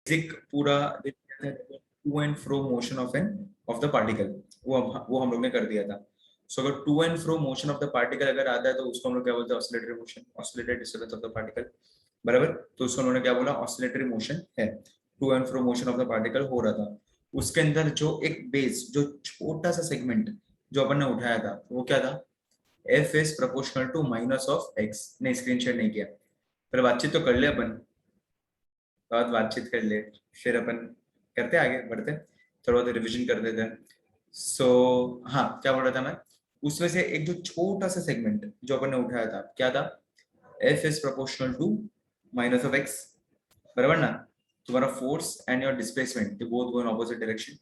Basic पूरा to and fro motion of the particle, वो हम लोग ने कर दिया था। सो अगर to and fro motion of the particle अगर आता है तो उसको हम लोग क्या बोलते हैं, oscillatory motion, oscillatory disturbance of the particle, बराबर। तो उसको उन्होंने क्या बोला, ऑसिलेटरी मोशन है, to and fro motion of the particle हो रहा था। उसके अंदर जो एक बेस, जो छोटा सा सेगमेंट जो अपन ने उठाया था, वो क्या था, F is proportional to minus of x. ने स्क्रीन शेयर नहीं किया, फिर बातचीत तो कर ले अपन, बहुत बातचीत कर ले, फिर अपन करते आगे बढ़ते, थोड़ा बहुत रिविजन कर देते हैं। सो हाँ, क्या बोल रहा था मैं, उसमें से एक जो छोटा सा सेगमेंट जो अपन ने उठाया था, क्या था, F is proportional to minus of x, बराबर ना। तुम्हारा force and your displacement both go in opposite direction,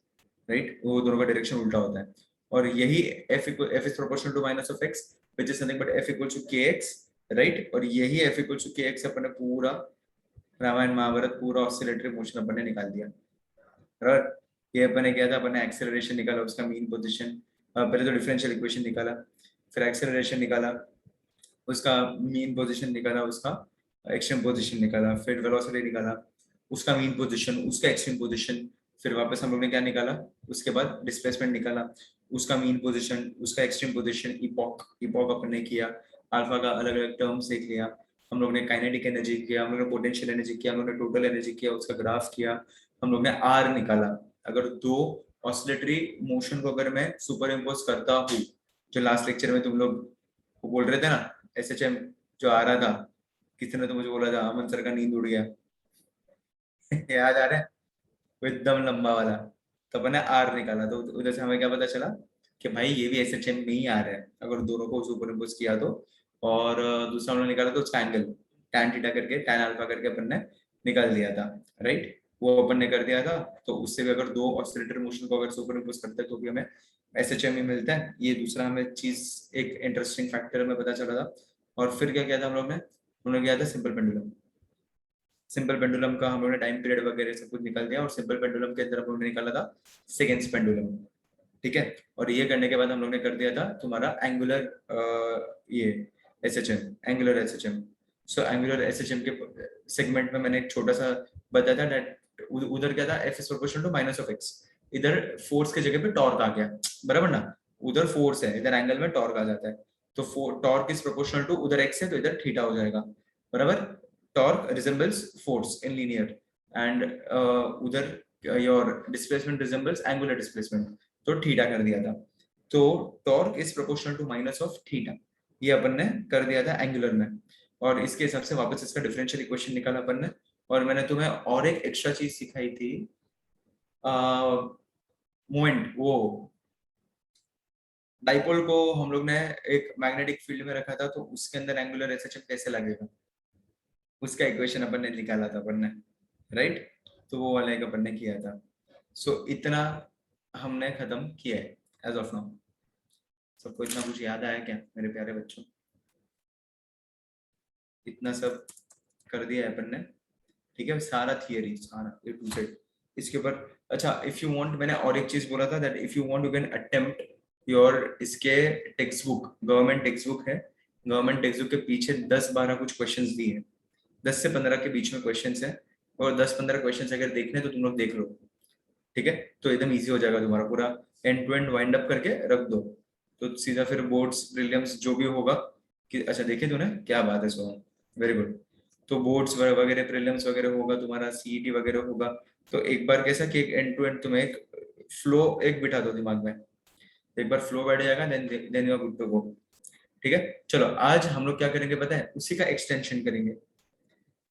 right, वो दोनों का डायरेक्शन उल्टा होता है। और यही F is proportional to minus of x which is nothing but F equal to k x, right. और यही F equal to k x अपन ने पूरा रामायण महाभारत पूरा ऑसिलेटरी मोशन अपन ने निकाल दिया, बराबर। ये अपन ने किया था, अपन ने एक्सेलरेशन निकाला, उसका मीन पोजीशन, पहले तो डिफरेंशियल इक्वेशन निकाला, फिर एक्सेलरेशन निकाला, उसका मीन पोजीशन निकाला, उसका एक्सट्रीम पोजीशन निकाला, फिर वेलोसिटी निकाला, उसका मीन पोजीशन, उसका एक्सट्रीम पोजीशन, फिर वापस हम लोग ने क्या निकाला, उसके बाद डिस्प्लेसमेंट निकाला, उसका मीन पोजीशन, उसका एक्सट्रीम पोजीशन, इपॉक, इपॉक अपन ने किया, अल्फा का अलग अलग टर्म सीख लिया, हम लोग ने काइनेटिक एनर्जी किया, हम लोग ने पोटेंशियल एनर्जी किया, हम लोग ने टोटल एनर्जी किया, उसका ग्राफ किया, हम लोग ने आर निकाला। अगर दो ऑसिलेटरी मोशन को अगर मैं सुपर इम्पोज करता हूँ, जो लास्ट लेक्चर में तुम लोग बोल रहे थे ना, एसएचएम जो आ रहा था, किसी ने तो मुझे बोला था अमन सर का नींद उड़ गया याद आ रहा है, वो एकदम लंबा वाला, तो अपन ने आर निकाला, तो उधर से हमें क्या पता चला कि भाई ये भी एसएचएम में ही आ रहा है अगर दोनों को सुपर इम्पोज किया तो। और दूसरा हमने निकाला तो उसका एंगल टैन थीटा करके, टैन अल्फा करके अपन ने निकाल दिया था, राइट, वो अपन ने कर दिया था। तो उससे भी अगर दो ऑसिलेटरी मोशन को अगर सुपर इम्पोज करते हैं तो भी हमें एसएचएम ही मिलता है। ये दूसरा हमें चीज एक इंटरेस्टिंग फैक्टर हमें पता चला था। और फिर क्या किया था हम लोग ने, उन्होंने किया था सिंपल पेंडुलम। सिंपल पेंडुलम का हम लोग ने टाइम पीरियड वगैरह सब कुछ निकाल दिया, और सिंपल पेंडुलम के अंदर हम लोग ने निकाला था सेकेंड्स पेंडुलम, ठीक है। और ये करने के बाद हम लोग ने कर दिया था तुम्हारा एंगुलर ये SHM, angular SHM. So angular SHM के सेगमेंट में मैंने एक छोटा सा बताया था दैट उधर क्या था, F is proportional to minus of x, इधर फोर्स के जगह पे टॉर्क आ गया, बराबर ना। उधर फोर्स है, इधर एंगल में टॉर्क आ जाता है, तो टॉर्क इज प्रोपोर्शनल टू, उधर एक्स है तो इधर थीटा हो जाएगा, बराबर। Torque resembles force in linear, and उधर your displacement resembles angular displacement, तो थीटा कर दिया था। तो torque is proportional to minus of theta, ये अपन ने कर दिया था एंगुलर में। और इसके हिसाब से वापस इसका डिफरेंशियल इक्वेशन निकाला अपन ने। और मैंने तुम्हें और एक एक्स्ट्रा चीज सिखाई थी, मोमेंट, वो डाइपोल को हम लोग ने एक मैग्नेटिक फील्ड में रखा था, तो उसके अंदर एंगुलर एसएचएम कैसे लगेगा, उसका इक्वेशन अपन ने निकाला था अपन ने, राइट। तो वो वाला एक अपन ने किया था। सो इतना हमने खत्म किया है एज ऑफ नाउ। सबको इतना कुछ याद आया क्या मेरे प्यारे बच्चों? इतना सब कर दिया है अपन ने, ठीक है, सारा थियरी, सारा ए टू जेड इसके ऊपर। अच्छा, इफ यू वांट, मैंने और एक चीज बोला था that if you want you can attempt your, इसके text book, government text book है, गवर्नमेंट टेक्स्ट बुक के पीछे 10-12 कुछ क्वेश्चंस दिए हैं, 10 से 15 के बीच में क्वेश्चंस है, और 10-15 क्वेश्चंस अगर देखने तो तुम लोग देख लो, ठीक है। तो एकदम इजी हो जाएगा तुम्हारा, पूरा end to end wind up करके रख दो, तो सीधा फिर बोर्ड्स प्रीलिम्स जो भी होगा कि, अच्छा देखे तूने, क्या बात है सोहन, वेरी गुड। तो बोर्ड्स वगैरह प्रीलिम्स वगैरह होगा, तुम्हारा सीईटी वगैरह होगा, तो एक बार कैसा कि एक एंड टू एंड तुम्हें एक फ्लो एक बिठा दो दिमाग में, एक बार फ्लो बैठ जाएगा, then you are good to go, ठीक है। चलो आज हम लोग क्या करेंगे पता है, उसी का एक्सटेंशन करेंगे,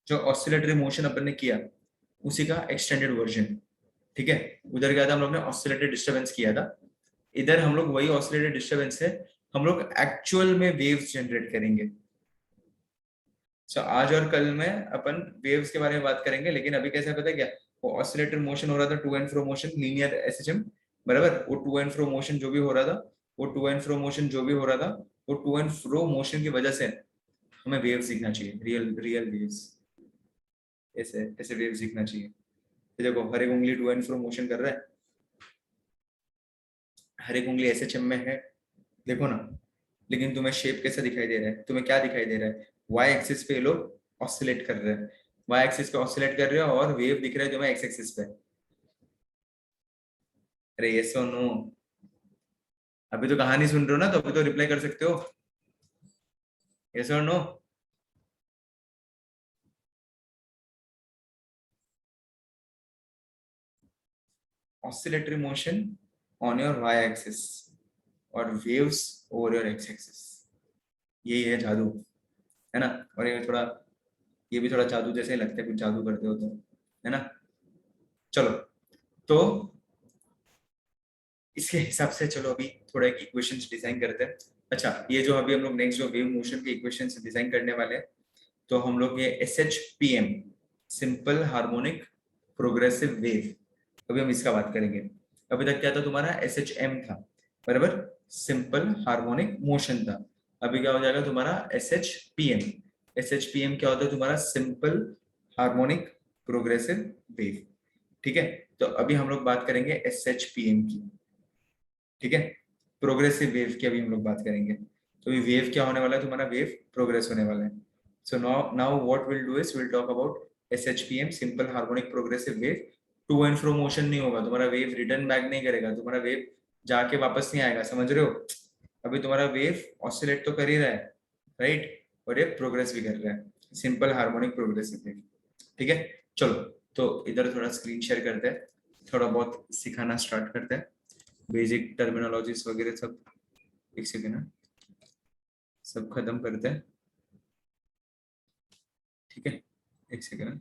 जो ऑसिलेटरी मोशन अपन ने किया उसी का एक्सटेंडेड वर्जन, ठीक है। उधर क्या था, हम लोग ने ऑसिलेटरी डिस्टरबेंस किया था, इधर हम लोग वही ऑसिलेटरी डिस्टरबेंस है, हम लोग एक्चुअल में वेव्स जनरेट करेंगे। सो आज और कल में अपन वेव्स के बारे में बात करेंगे, लेकिन अभी कैसा पता है क्या, वो ऑसिलेटर मोशन हो रहा था, to and fro motion, linear SHM, बराबर। वो टू एंड फ्रो मोशन जो भी हो रहा था, वो टू एंड फ्रो मोशन जो भी हो रहा था, वो टू एंड फ्रो मोशन की वजह से हमें वेव सीखना चाहिए, रियल रियल वेव्स, ऐसे ऐसे वेव सीखना चाहिए। ये देखो, हर एक उंगली टू एंड फ्रो मोशन कर रहा है, हर एक उंगली एसएचएम में है, देखो ना। लेकिन तुम्हें शेप कैसा दिखाई दे रहा है, तुम्हें क्या दिखाई दे रहा है, वाई एक्सिस पे ये लोग ऑसिलेट कर रहे हैं, वाई एक्सिस पे ऑसिलेट कर रहे हो और वेव दिख रहा है तुम्हें एक्स एक्सिस पे। अरे ये सो नो, अभी तो कहानी सुन रहे हो ना, तो अभी तो रिप्लाई कर सकते हो, यस और no. Oscillatory motion on your Y axis और waves over your X axis, यही है जादू, है ना। और ये थोड़ा, ये भी थोड़ा जादू जैसे ही लगता है, कुछ जादू करते हो तो, है ना। चलो, तो इसके हिसाब से चलो अभी थोड़ा एक इक्वेशंस डिजाइन करते हैं। अच्छा, ये जो अभी हम लोग नेक्स्ट जो वेव मोशन के इक्वेशंस डिजाइन करने वाले हैं, तो हम लोग ये S H P M, simple harmonic progressive wave, अभी हम इसका बात करेंगे। अभी तक क्या था तुम्हारा, एस एच एम था, बराबर, सिंपल हार्मोनिक मोशन था। अभी क्या हो जाएगा तुम्हारा S H P M. S H P M क्या होता है तुम्हारा, सिंपल हार्मोनिक प्रोग्रेसिव वेव। ठीक है, तो अभी हम लोग बात करेंगे एस एच पी एम की। ठीक है, प्रोग्रेसिव वेव की अभी हम लोग बात करेंगे। तो ये वेव क्या होने वाला है तुम्हारा, वेव प्रोग्रेस होने वाला है। So now what will do is will talk about SHPM, simple harmonic progressive wave. To and fro motion नहीं होगा तुम्हारा, वेव रिटर्न बैक नहीं करेगा तुम्हारा, वेव जाके वापस नहीं आएगा, समझ रहे हो। अभी तुम्हारा वेव ऑसिलेट तो कर ही रहा है, राइट, और ये प्रोग्रेस भी कर रहा है, सिंपल हार्मोनिक प्रोग्रेसिव वेव। ठीक है, चलो, तो इधर थोड़ा स्क्रीन शेयर करते हैं, थोड़ा बहुत सिखाना स्टार्ट करते हैं, बेसिक टर्मिनोलॉजीज वगैरह सब। एक सेकेंड ना, सब खत्म करते हैं, ठीक है, एक सेकेंड।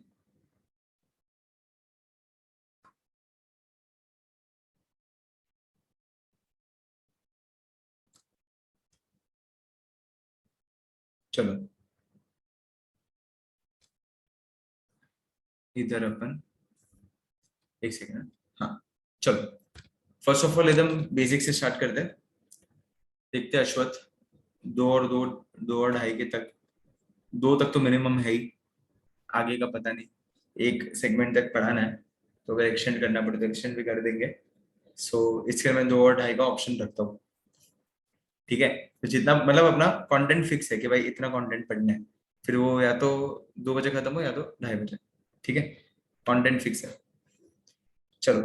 चलो, इधर अपन, एक सेकेंड, हाँ, चलो, फर्स्ट ऑफ ऑल एकदम बेसिक से स्टार्ट करते हैं। देखते हैं अश्वत्थ, दो और दो, दो और ढाई के तक, दो तक तो मिनिमम है ही, आगे का पता नहीं, एक सेगमेंट तक पढ़ाना है, तो अगर एक्सटेंड करना पड़े तो एक्सटेंड भी कर देंगे। सो इसके मैं दो और ढाई का ऑप्शन रखता हूँ। ठीक है, तो जितना मतलब अपना कंटेंट फिक्स है कि भाई इतना कंटेंट पढ़ना है, फिर वो या तो 2 बजे खत्म हो या तो 2:30 बजे। ठीक है, कंटेंट फिक्स है। चलो,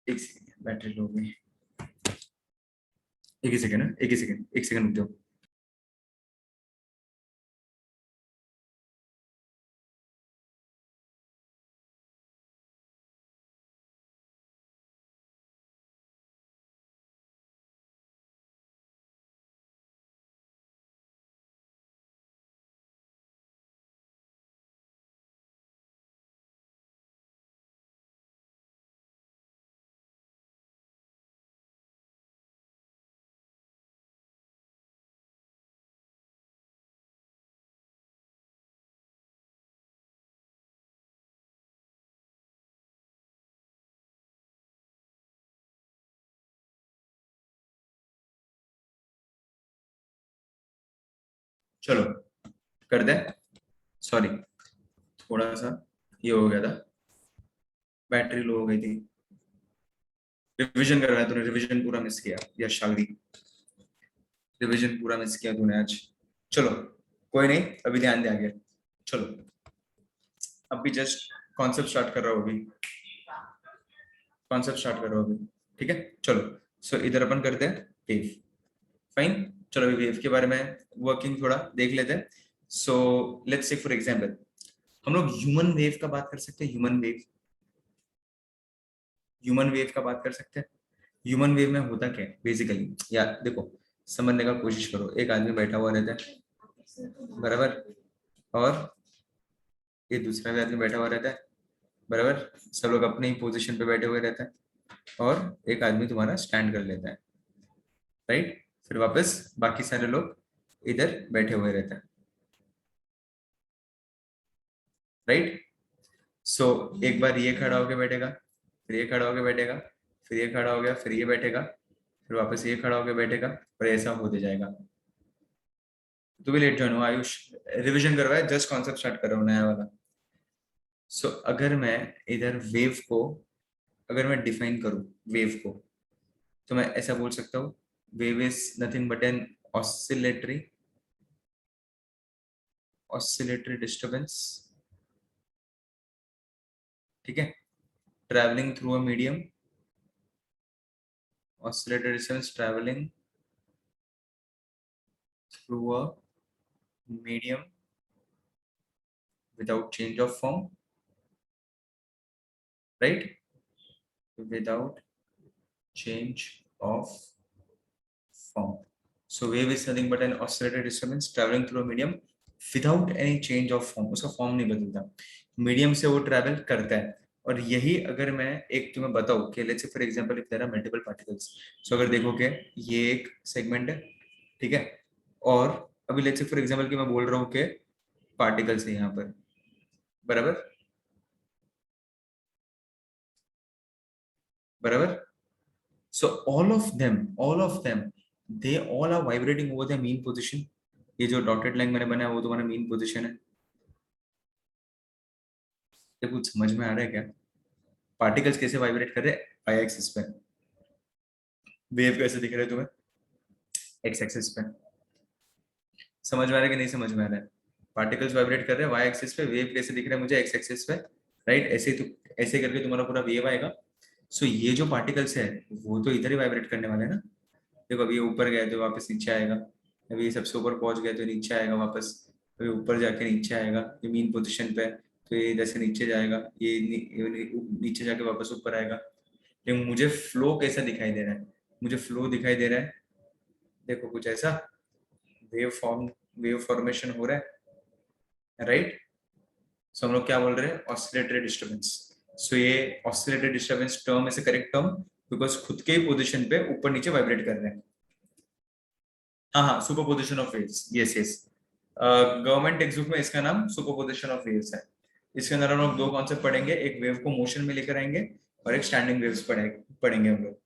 एक सेकंड, बैटरी लो हो गई, एक ही सेकंड है, एक ही सेकंड, एक सेकंड रुक जाओ। चलो, कर दे, सॉरी, थोड़ा सा ये हो गया था, बैटरी लो हो गई थी। रिवीजन करवाया तूने, रिवीजन पूरा मिस किया, यश शालवी, रिवीजन पूरा मिस किया तूने आज। चलो, कोई नहीं, अभी ध्यान दे आगे। चलो, अभी जस्ट कॉन्सेप्ट स्टार्ट कर रहा हूँ अभी, कॉन्सेप्ट स्टार्ट कर रहा हूँ अभी। ठीक है, चलो, सो इधर अपन करते हैं वेव। फाइन, चलो अभी वेव के बारे में वर्किंग थोड़ा देख लेते हैं। So let's say for example, हम लोग ह्यूमन वेव का बात कर सकते हैं, ह्यूमन वेव, ह्यूमन वेव का बात कर सकते हैं। ह्यूमन वेव में होता क्या है बेसिकली, या देखो, समझने का कोशिश करो। एक आदमी बैठा हुआ रहता है, बराबर, और ये दूसरा भी आदमी बैठा हुआ रहता है, बराबर, सब लोग अपने ही पोजीशन पे बैठे हुए रहते हैं, और एक आदमी तुम्हारा स्टैंड कर लेता है, राइट, फिर वापस बाकी सारे लोग इधर बैठे हुए रहते हैं, राइट। सो एक बार ये खड़ा होके बैठेगा, फिर ये खड़ा होके बैठेगा, फिर ये खड़ा हो गया, फिर ये बैठेगा, फिर वापस ये खड़ा होके बैठेगा, और ऐसा होते जाएगा। तू भी लेट ज्वाइन हुआ आयुष, रिवीजन करवाया, जस्ट कॉन्सेप्ट स्टार्ट कर रहा हूँ नया वाला। सो अगर मैं इधर वेव को, अगर मैं डिफाइन करूँ वेव को, तो मैं ऐसा बोल सकता हूँ, wave is nothing but an oscillatory oscillatory disturbance, ठीक है, travelling through a medium, oscillatory disturbance travelling through a medium without change of form, right? Without change of form. So wave is nothing but an oscillator disturbance traveling through a medium without any change of form. उसका form नहीं बदलता, medium से वो travel करता है। और यही अगर मैं एक तुम्हें बताऊं कि let's say for example if there are multiple particles, so अगर देखो कि ये एक सेगमेंट है, ठीक है, और अभी लेट्स से फॉर एग्जांपल कि मैं बोल रहा हूँ कि पार्टिकल्स है यहाँ पर, बराबर बराबर। So all of them, they all are vibrating over their mean position. ये जो डॉटेड लाइन मैंने बनाया वो तुम्हारा मीन पोजीशन है। ये कुछ समझ में आ रहा है क्या? पार्टिकल्स कैसे वाइब्रेट कर रहे हैं वाई एक्सिस पे, वेव कैसे दिख रहे हैं तुम्हें एक्स एक्सिस पे, समझ में आ रहा है कि नहीं समझ में आ रहा है? पार्टिकल्स वाइब्रेट कर रहे हैं वाई एक्सिस पे, वेव कैसे दिख रहा है मुझे एक्स एक्सिस पे, राइट? ऐसे ही तो ऐसे करके तुम्हारा पूरा वेव आएगा। सो ये जो पार्टिकल्स है वो तो इधर ही वाइब्रेट करने वाले हैं ना। देखो अभी ये ऊपर गए तो वापस नीचे आएगा, अभी ये सबसे ऊपर पहुंच गए तो नीचे आएगा वापस, अभी ऊपर जाके नीचे आएगा, ये मीन पोजीशन पे है, तो ये इधर से नीचे जाएगा, ये नीचे जाके वापस ऊपर आएगा। लेकिन मुझे फ्लो कैसा दिखाई दे रहा है? मुझे फ्लो दिखाई दे रहा है, देखो कुछ ऐसा, वेव फॉर्म, वेव फॉर्मेशन हो रहा है, राइट? सो हम लोग क्या बोल रहे हैं? Oscillatory disturbance. सो ये oscillatory disturbance term is a correct term because खुद के ही पोजीशन पे ऊपर नीचे वाइब्रेट कर रहे हैं। हाँ हाँ, superposition of waves, yes yes. Government text book में इसका नाम सुपरपोजिशन ऑफ वेव्स है। इसके अंदर हम लोग दो कॉन्सेप्ट पढ़ेंगे, एक वेव को मोशन में लेकर आएंगे और एक स्टैंडिंग वेव्स पढ़ेंगे हम लोग,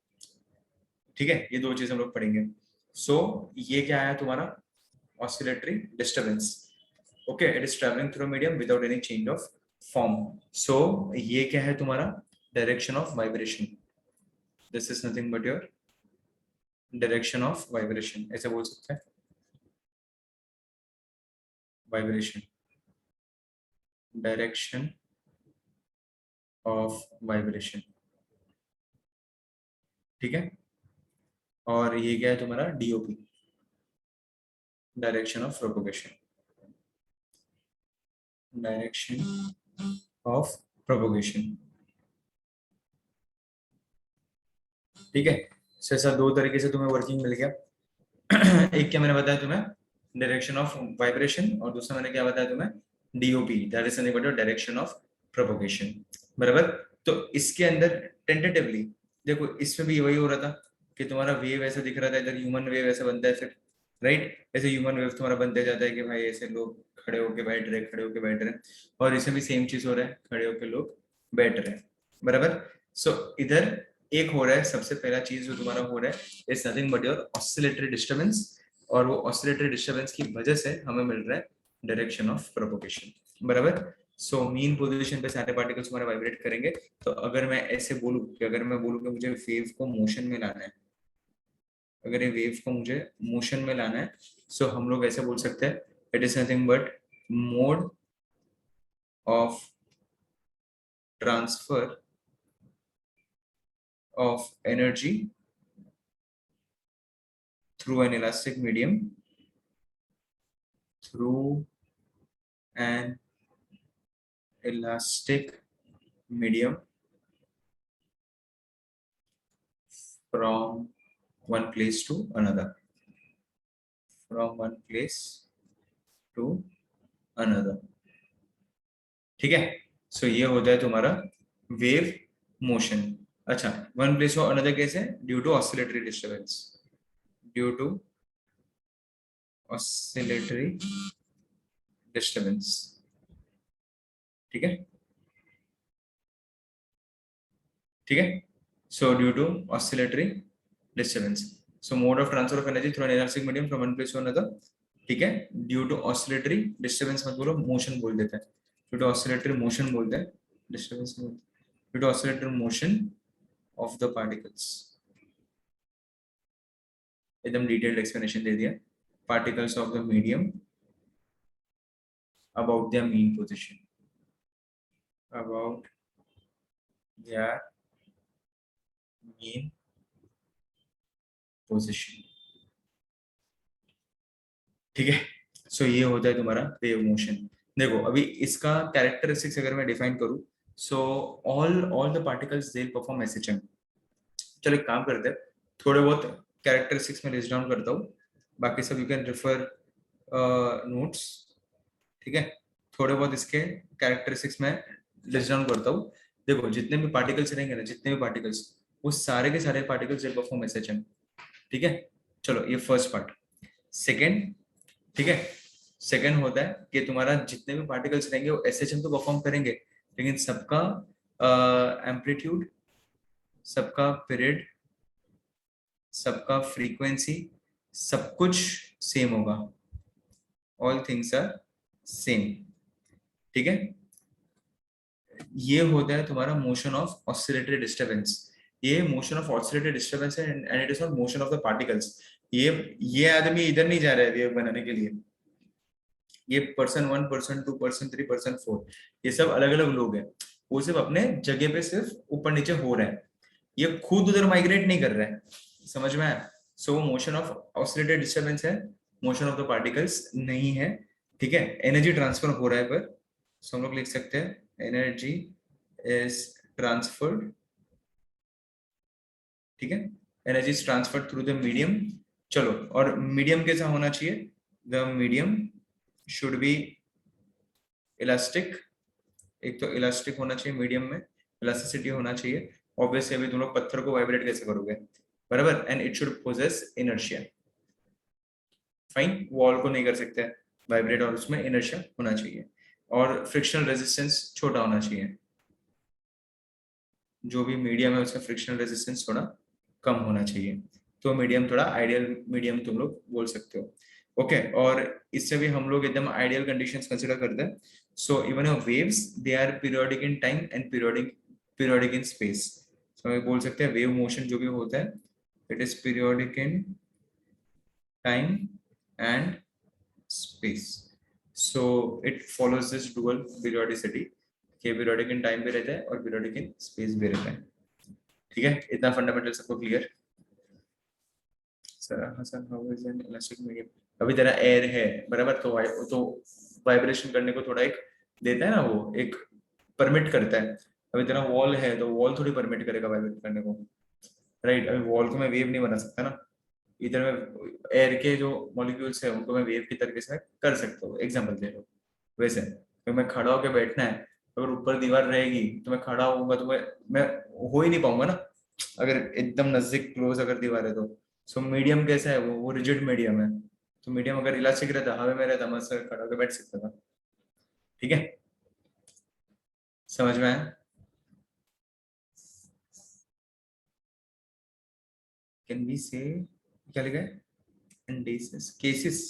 ठीक है? ये दो चीज हम लोग पढ़ेंगे। सो ये क्या है तुम्हारा? Oscillatory disturbance, okay, it is travelling through medium without any change of form. So ये क्या है तुम्हारा? Direction of vibration, this is nothing but your direction of vibration, ऐसे बोल सकते हैं, वाइब्रेशन, डायरेक्शन ऑफ वाइब्रेशन, ठीक है? और ये क्या है तुम्हारा? DOP, direction of propagation, direction of propagation, ठीक है? ऐसा दो तरीके से तुम्हें वर्किंग मिल गया। एक क्या मैंने बताया तुम्हें? डायरेक्शन ऑफ वाइब्रेशन, और दूसरा मैंने क्या बताया तुम्हें? DOP, that is nothing but direction of propagation, बराबर? तो इसके अंदर टेंटेटिवली देखो इसमें भी वही हो रहा था कि तुम्हारा वेव ऐसा दिख रहा था, इधर ह्यूमन वेव ऐसा बनता है फिर, राइट? ऐसे ह्यूमन वेव तुम्हारा बनते जाता है कि भाई ऐसे लोग खड़े होके बैठ रहे, खड़े होके बैठ रहे, और इसमें भी सेम चीज हो रहा है, खड़े होके लोग बैठ रहे हैं, बराबर? सो इधर एक हो रहा है, सबसे पहला चीज जो तुम्हारा हो रहा है is nothing but your oscillatory disturbance, और वो ऑसिलेटरी डिस्टर्बेंस की वजह से हमें मिल रहा है डायरेक्शन ऑफ प्रोपोगेशन, बराबर? सो मीन पोजीशन पे सारे पार्टिकल्स हमारे वाइब्रेट करेंगे। तो अगर मैं ऐसे बोलूं कि अगर मैं बोलूं कि मुझे वेव को मोशन में लाना है, अगर ये वेव को मुझे मोशन में लाना है, सो हम लोग ऐसे बोल सकते हैं it is nothing but mode of transfer of energy through an elastic medium, through an elastic medium from one place to another, from one place to another, ठीक है? सो ये होता है तुम्हारा वेव मोशन। अच्छा, वन प्लेस टू अनदर कैसे? Due to oscillatory disturbance, due to oscillatory disturbance, ठीक है? ठीक है? So due to oscillatory disturbance, so mode of transfer of energy through an elastic medium from one place to another, ठीक है? Due to oscillatory disturbance मत बोलो, motion बोल देते हैं, ड्यू टू ऑसिलेटरी मोशन बोलते हैं, disturbance due to oscillatory motion of the particles. एकदम डिटेल्ड एक्सप्लेनेशन दे दिया, particles of the medium about their mean position, about their mean position. ठीक है, सो ये होता है तुम्हारा वेव मोशन. देखो अभी इसका कैरेक्टरिस्टिक्स अगर मैं डिफाइन करूं, so all the particles they perform SHM. चलो एक काम करते हैं, थोड़े बहुत कैरेक्टरिस्टिक्स में लिस्ट डाउन करता हूँ, बाकी सब यू कैन रेफर नोट्स. ठीक है, थोड़े बहुत इसके कैरेक्टरिस्टिक्स में लिस्ट डाउन करता हूँ. देखो जितने भी पार्टिकल्स रहेंगे ना, जितने भी पार्टिकल्स, वो सारे के सारे पार्टिकल्स दे परफॉर्म एसएचएम. ठीक है, चलो ये फर्स्ट पार्ट. सेकेंड, ठीक है, सेकेंड होता है कि तुम्हारा जितने भी पार्टिकल्स रहेंगे वो एसएचएम तो परफॉर्म करेंगे, लेकिन सबका एम्पलीट्यूड, सबका पीरियड, सबका फ्रीक्वेंसी, सब कुछ सेम होगा. All things are same. ठीक है, ये होता है तुम्हारा मोशन ऑफ ऑसिलेटरी डिस्टरबेंस. ये मोशन ऑफ ऑसिलेटरी डिस्टरबेंस है and it is not motion of the particles. ये आदमी इधर नहीं जा रहा है वेव बनाने के लिए. ये पर्सन 1, पर्सन 2, पर्सन 3, पर्सन 4, ये सब अलग अलग लोग हैं. वो सिर्फ अपने जगह पे सिर्फ ऊपर नीचे हो रहे हैं, ये खुद उधर माइग्रेट नहीं कर रहे हैं. समझ में आया? सो मोशन ऑफ ऑसिलेटेड डिस्टरबेंस है, मोशन ऑफ द पार्टिकल्स नहीं है. ठीक है, एनर्जी ट्रांसफर हो रहा है पर, सो हम लोग लिख सकते हैं एनर्जी इज ट्रांसफर्ड. ठीक है, energy is transferred through the medium. चलो, और मीडियम कैसा होना चाहिए? The medium should be elastic. एक तो इलास्टिक होना चाहिए मीडियम में, इलास्टिसिटी होना चाहिए. ऑब्वियसली अभी तुम लोग पत्थर को वाइब्रेट कैसे करोगे, बराबर. And it should possess inertia. Fine, wall को नहीं कर सकते वाइब्रेट, और उसमें इनर्शिया होना चाहिए. और फ्रिक्शनल रेजिस्टेंस छोटा होना चाहिए. जो भी मीडियम है उसका फ्रिक्शनल रेजिस्टेंस थोड़ा कम होना चाहिए. तो मीडियम थोड़ा आइडियल मीडियम तुम लोग बोल सकते हो. ओके, और इससे भी हम लोग एकदम आइडियल कंडीशंस कंसीडर करते हैं. So even waves they are periodic in time and periodic in space. So हम बोल सकते हैं वेव मोशन जो भी होता है, it is periodic in time and space. So it follows this dual periodicity के पीरियोडिक इन टाइम भी रहता है और पीरियोडिक इन स्पेस भी रहता है. ठीक है, इतना फंडामेंटल सबको clear? Sir how is an elastic medium. अभी तेरा एयर है, बराबर, तो वाइब्रेशन करने को थोड़ा एक देता है ना, वो एक परमिट करता है. अभी तेरा वॉल है तो वॉल थोड़ी परमिट करेगा वाइब्रेट करने को, राइट. अभी वॉल को मैं वेव नहीं बना सकता ना. इधर में एयर के जो मॉलिक्यूल्स है उनको मैं वेव की तरीके से कर सकता हूँ. एग्जांपल दे रहा हूँ. वैसे तो मैं खड़ा होकर बैठना है, अगर ऊपर दीवार रहेगी तो मैं खड़ा होऊंगा तो मैं हो ही नहीं पाऊंगा ना, अगर एकदम नजदीक क्लोज अगर दीवार है तो. सो मीडियम कैसा है, वो रिजिड मीडियम है. तो मीडियम अगर इलास्टिक रहता, हवा में रहता, मैं सर खड़ा होकर बैठ सकता था. ठीक है, समझ में आया? कैन वी से क्या लिखा है? इंडिसेस, केसेस,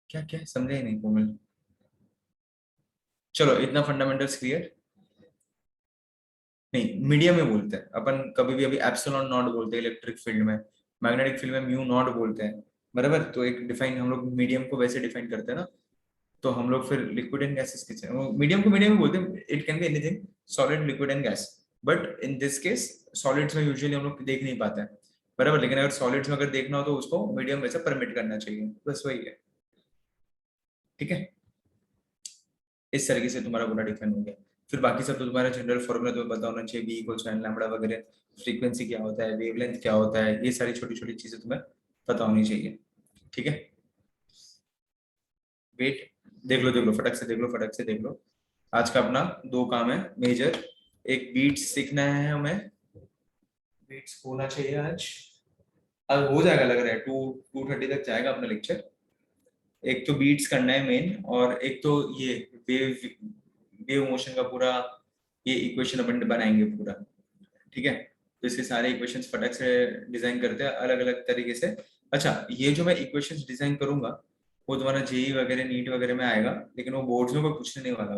क्या क्या समझे ही नहीं कोमल. चलो इतना फंडामेंटल्स क्लियर. नहीं, मीडियम में बोलते हैं अपन कभी भी. अभी एप्सिलॉन नॉट बोलते हैं इलेक्ट्रिक फील्ड में, मैग्नेटिक फील्ड में म्यू नॉट बोलते हैं, बराबर. तो एक डिफाइन हम लोग मीडियम को वैसे डिफाइन करते हैं ना. तो हम लोग फिर लिक्विड एंड गैसेस के मीडियम को मीडियम में बोलते हैं. It can be anything, solid, liquid and gas. But in this case solids में यूजुअली हम लोग देख नहीं पाते हैं, बराबर. लेकिन अगर सॉलिड्स में अगर देखना हो तो उसको मीडियम वैसे परमिट करना चाहिए, बस वही है. ठीक है, इस तरीके से तुम्हारा पूरा डिफाइन हो गया. फिर बाकी सब तो तुम्हारा जनरल फॉर्मूला तुम्हें पता होना चाहिए, B equals to n lambda वगैरह. फ्रीक्वेंसी क्या होता है, वेवलेंथ क्या होता है, ये सारी छोटी छोटी चीजें तुम्हें पता होनी चाहिए. ठीक है, वेट, देख लो फटक से देख लो, फटक से देख लो. आज का अपना दो काम है मेजर. एक बीट्स सीखना है हमें, बीट्स होना चाहिए आज. अब हो जाएगा लग रहा है, 2:30 तक जाएगा अपना लेक्चर. एक तो बीट्स करना है मेन, और एक तो ये वेव वेव मोशन का पूरा ये इक्वेशन अपन बनाएंगे पूरा. ठीक है, तो इसके सारे इक्वेशंस फटक से डिजाइन करते हैं अलग अलग तरीके से. अच्छा, ये जो मैं इक्वेशंस डिजाइन करूंगा वो तुम्हारा जेई वगैरह नीट वगैरह में आएगा, लेकिन वो बोर्ड्स में कोई पूछने नहीं वाला.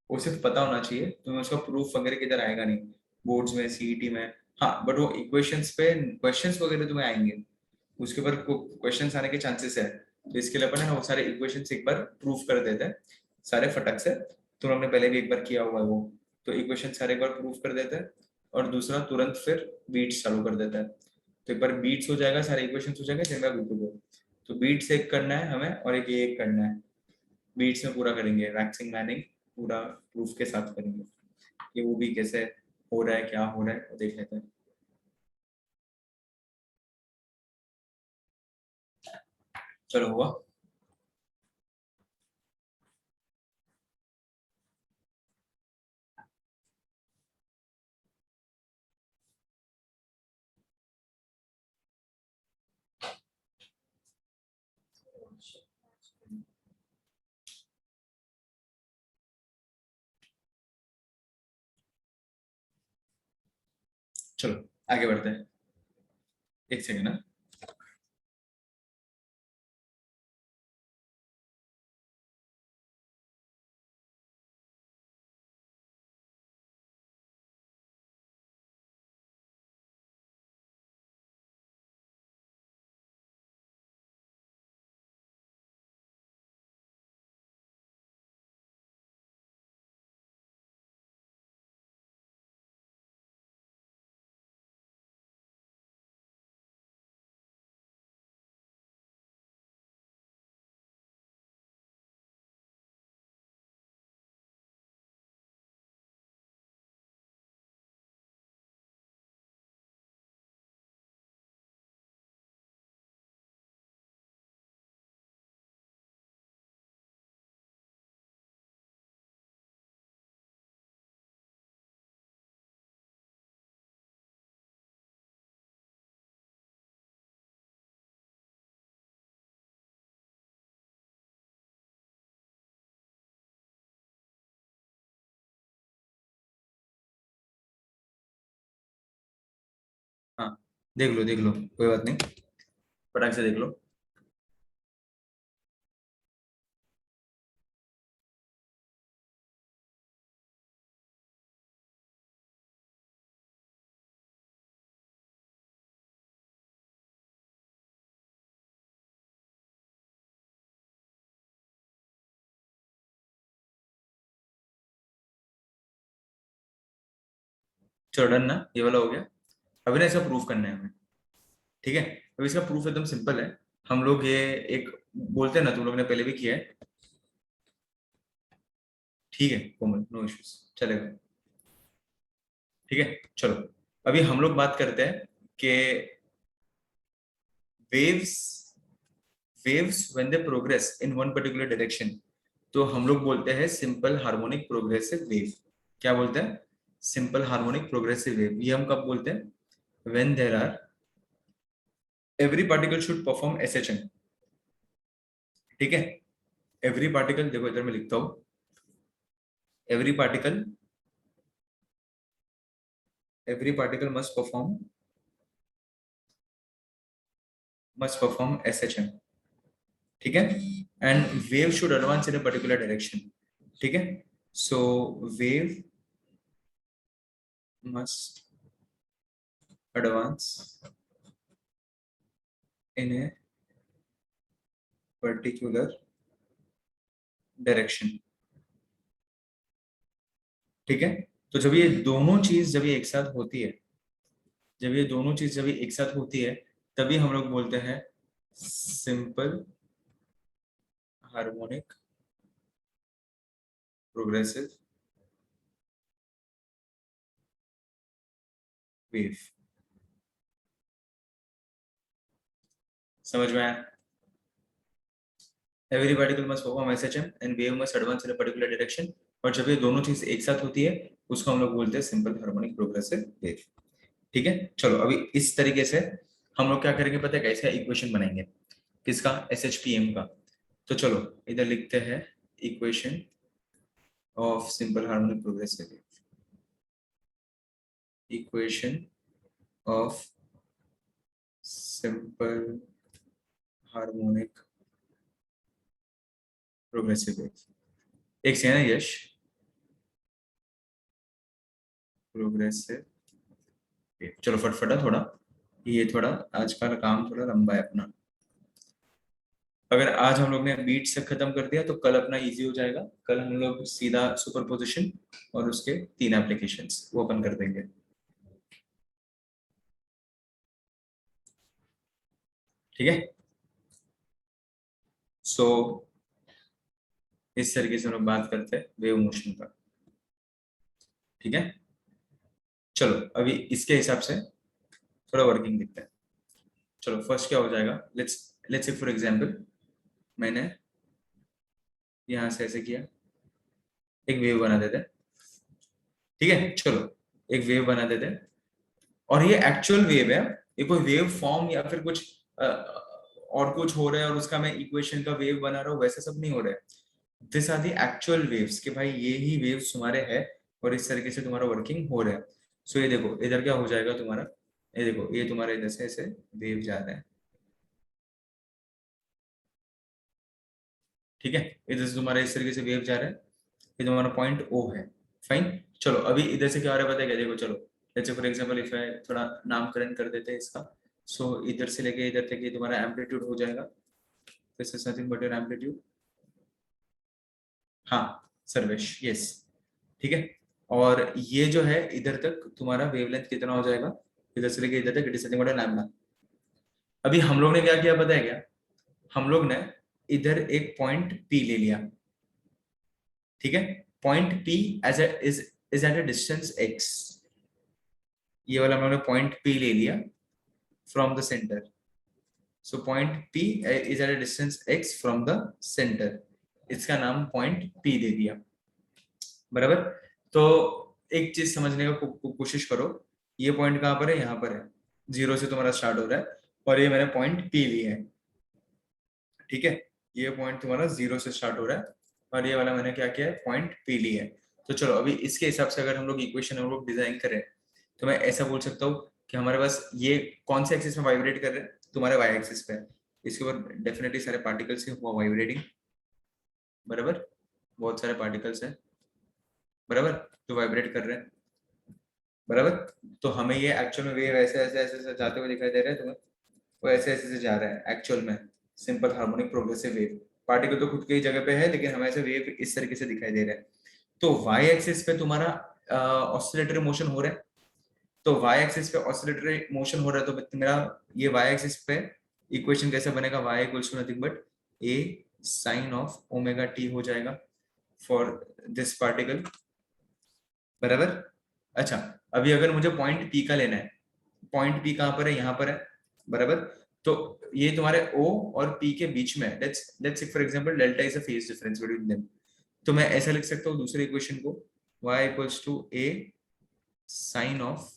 वो सिर्फ पता होना चाहिए तुम्हें, उसका प्रूफ वगैरह किधर आएगा नहीं बोर्ड्स में, सीईटी में. हाँ, बट वो इक्वेशंस पे क्वेश्चंस वगैरह तुम्हें आएंगे. उसके ऊपर क्वेश्चंस आने के चांसेस है, तो इसके लिए अपन है ना वो सारे इक्वेशंस एक बार प्रूफ कर देते हैं सारे फटक से। तो हमने पहले भी एक बार किया हुआ है वो, तो इक्वेशन सारे एक बार प्रूफ कर देते हैं और दूसरा तुरंत फिर बीट्स चालू कर देता है। तो एक बार बीट्स हो जाएगा, सारे इक्वेशंस हो जाएंगे, then we are good to go। तो बीट्स एक करना है हमें और एक ये एक करना है, बीट्स में पूरा करेंगे वैक्सिंग मैनिंग, पूरा प्रूफ के साथ करेंगे कि वो भी कैसे हो रहा है, क्या हो रहा है वो देख लेते हैं। चलो हुआ। चलो आगे बढ़ते हैं, एक सेकेंड ना। हाँ देख लो कोई बात नहीं, फटाक से देख लो। चलो डन ना, ये वाला हो गया। अभी ना इसका प्रूफ करना है हमें, ठीक है। अब इसका प्रूफ एकदम सिंपल है। हम लोग ये एक बोलते हैं ना, तुम लोग ने पहले भी किया है, ठीक है कोमल, नो इश्यूज, चलेगा। ठीक है चलो, अभी हम लोग बात करते हैं कि waves waves when they progress in one particular direction, तो हम लोग बोलते हैं सिंपल हार्मोनिक प्रोग्रेसिव वेव। क्या बोलते हैं? Simple harmonic progressive wave. ये हम कब बोलते हैं? When there are every particle should perform SHN, ठीक है। एवरी पार्टिकल, देखो इधर मैं लिखता हूं, every particle must perform SHM, ठीक है। And wave should advance in a particular direction, ठीक है। So wave must advance in a particular direction, ठीक है। तो जब ये एक साथ होती है, जब ये एक साथ होती है, तभी हम लोग बोलते हैं सिंपल हार्मोनिक प्रोग्रेसिव वेव। समझ में आया? Every particle must perform SHM and wave must advance in a particular direction. और जब ये दोनों चीज एक साथ होती है, उसको हम लोग बोलते हैं सिंपल हार्मोनिक प्रोग्रेसिव वेव, ठीक है। चलो अभी इस तरीके से हम लोग क्या करेंगे पता है? कैसे इक्वेशन बनाएंगे? किसका? एसएचपीएम का। तो चलो इधर लिखते हैं equation of simple harmonic progressive wave, equation of simple harmonic progressive wave. एक से है ना यश, प्रोग्रेसिव वेव। चलो फटफटा थोड़ा ये थोड़ा आज का काम थोड़ा लंबा है अपना। अगर आज हम लोग ने बीट से खत्म कर दिया तो कल अपना इजी हो जाएगा। कल हम लोग सीधा सुपरपोजिशन और उसके 3 एप्लीकेशंस वो ओपन कर देंगे। ठीक है। सो इस तरीके से हम लोग बात करते हैं वेव मोशन पर। ठीक है। चलो अभी इसके हिसाब से थोड़ा वर्किंग देखते हैं। चलो फर्स्ट क्या हो जाएगा, let's let's say for example मैंने यहां से ऐसे किया, एक वेव बना देते हैं। ठीक है। चलो एक वेव बना देते हैं और ये एक्चुअल वेव है, ये कोई वेव फॉर्म या फिर कुछ और कुछ हो रहा है और उसका मैं इक्वेशन का वेव बना रहा हूँ, वैसे सब नहीं हो रहा है। This are the actual waves कि भाई ये ही वेव्स तुम्हारे है और इस तरीके से तुम्हारा वर्किंग हो रहा है। सो ये देखो इधर क्या हो जाएगा तुम्हारा, ये देखो ये तुम्हारे इधर से ऐसे वेव जा रहा है। ठीक है। इधर से तुम्हारा इस तरीके से वेव जा रहा है, ये तुम्हारा पॉइंट ओ है। फाइन। चलो अभी इधर से क्या हो रहा है पता है क्या, देखो चलो जैसे फॉर एग्जांपल इफ आई थोड़ा नामकरण कर देते हैं इसका। सो इधर से लेके इधर तक ये तुम्हारा एम्पलीट्यूड हो जाएगा, this is nothing but your amplitude. हाँ सर्वेश, यस। ठीक है। और ये जो है इधर तक तुम्हारा वेवलेंथ कितना हो जाएगा, इधर से लेके इधर तक it is nothing but lambda. अभी हम लोग ने क्या किया पता है क्या, हम लोग ने इधर एक पॉइंट पी ले लिया। ठीक है। Point P as is at a distance x. ये वाला हम लोग ने पॉइंट पी ले लिया from the centre. So point P is at a distance x from the centre, इसका नाम पॉइंट पी दे दिया। बराबर। तो एक चीज समझने का कोशिश करो, ये पॉइंट कहां पर है, यहाँ पर है। जीरो से तुम्हारा स्टार्ट हो रहा है और ये मैंने पॉइंट पी लिया है। ठीक है। ये पॉइंट तुम्हारा जीरो से स्टार्ट हो रहा है और ये वाला मैंने क्या किया है, पॉइंट पी लिया है। तो चलो अभी इसके हिसाब से अगर हम लोग इक्वेशन हम लोग डिजाइन करें तो मैं ऐसा बोल सकता हूँ कि हमारे पास ये कौन से एक्सिस में वाइब्रेट कर रहे हैं, तुम्हारे वाई एक्सिस पे। इसके ऊपर डेफिनेटली सारे पार्टिकल्स हैं वो वाइब्रेटिंग। बराबर। बहुत सारे पार्टिकल्स हैं बराबर जो वाइब्रेट कर रहे हैं। बराबर। तो हमें ये एक्चुअल में वेव ऐसे ऐसे ऐसे ऐसे जाते हुए दिखाई दे रहा है तुम्हें, वो ऐसे ऐसे से जा रहा है एक्चुअल में। Simple harmonic progressive wave, particle तो खुद की जगह पे है लेकिन हमें ऐसे वेव इस तरीके से दिखाई दे रहा है। तो वाई एक्सिस पे तुम्हारा ऑसिलेटरी मोशन हो रहा है। तो वाई एक्सिस पे ऑसिलेटरी मोशन हो रहा है तो मेरा ये वाई एक्सिस पे इक्वेशन कैसे बनेगा, y equals to nothing but a sine of omega t हो जाएगा फॉर दिस पार्टिकल। बराबर। अच्छा अभी अगर मुझे पॉइंट पी का लेना है, पॉइंट पी कहां पर है, यहाँ पर है। बराबर। तो ये तुम्हारे O और P के बीच में, let's let's for example delta is a phase difference between them. तो मैं ऐसा लिख सकता हूँ दूसरे इक्वेशन को, y equals to a sine of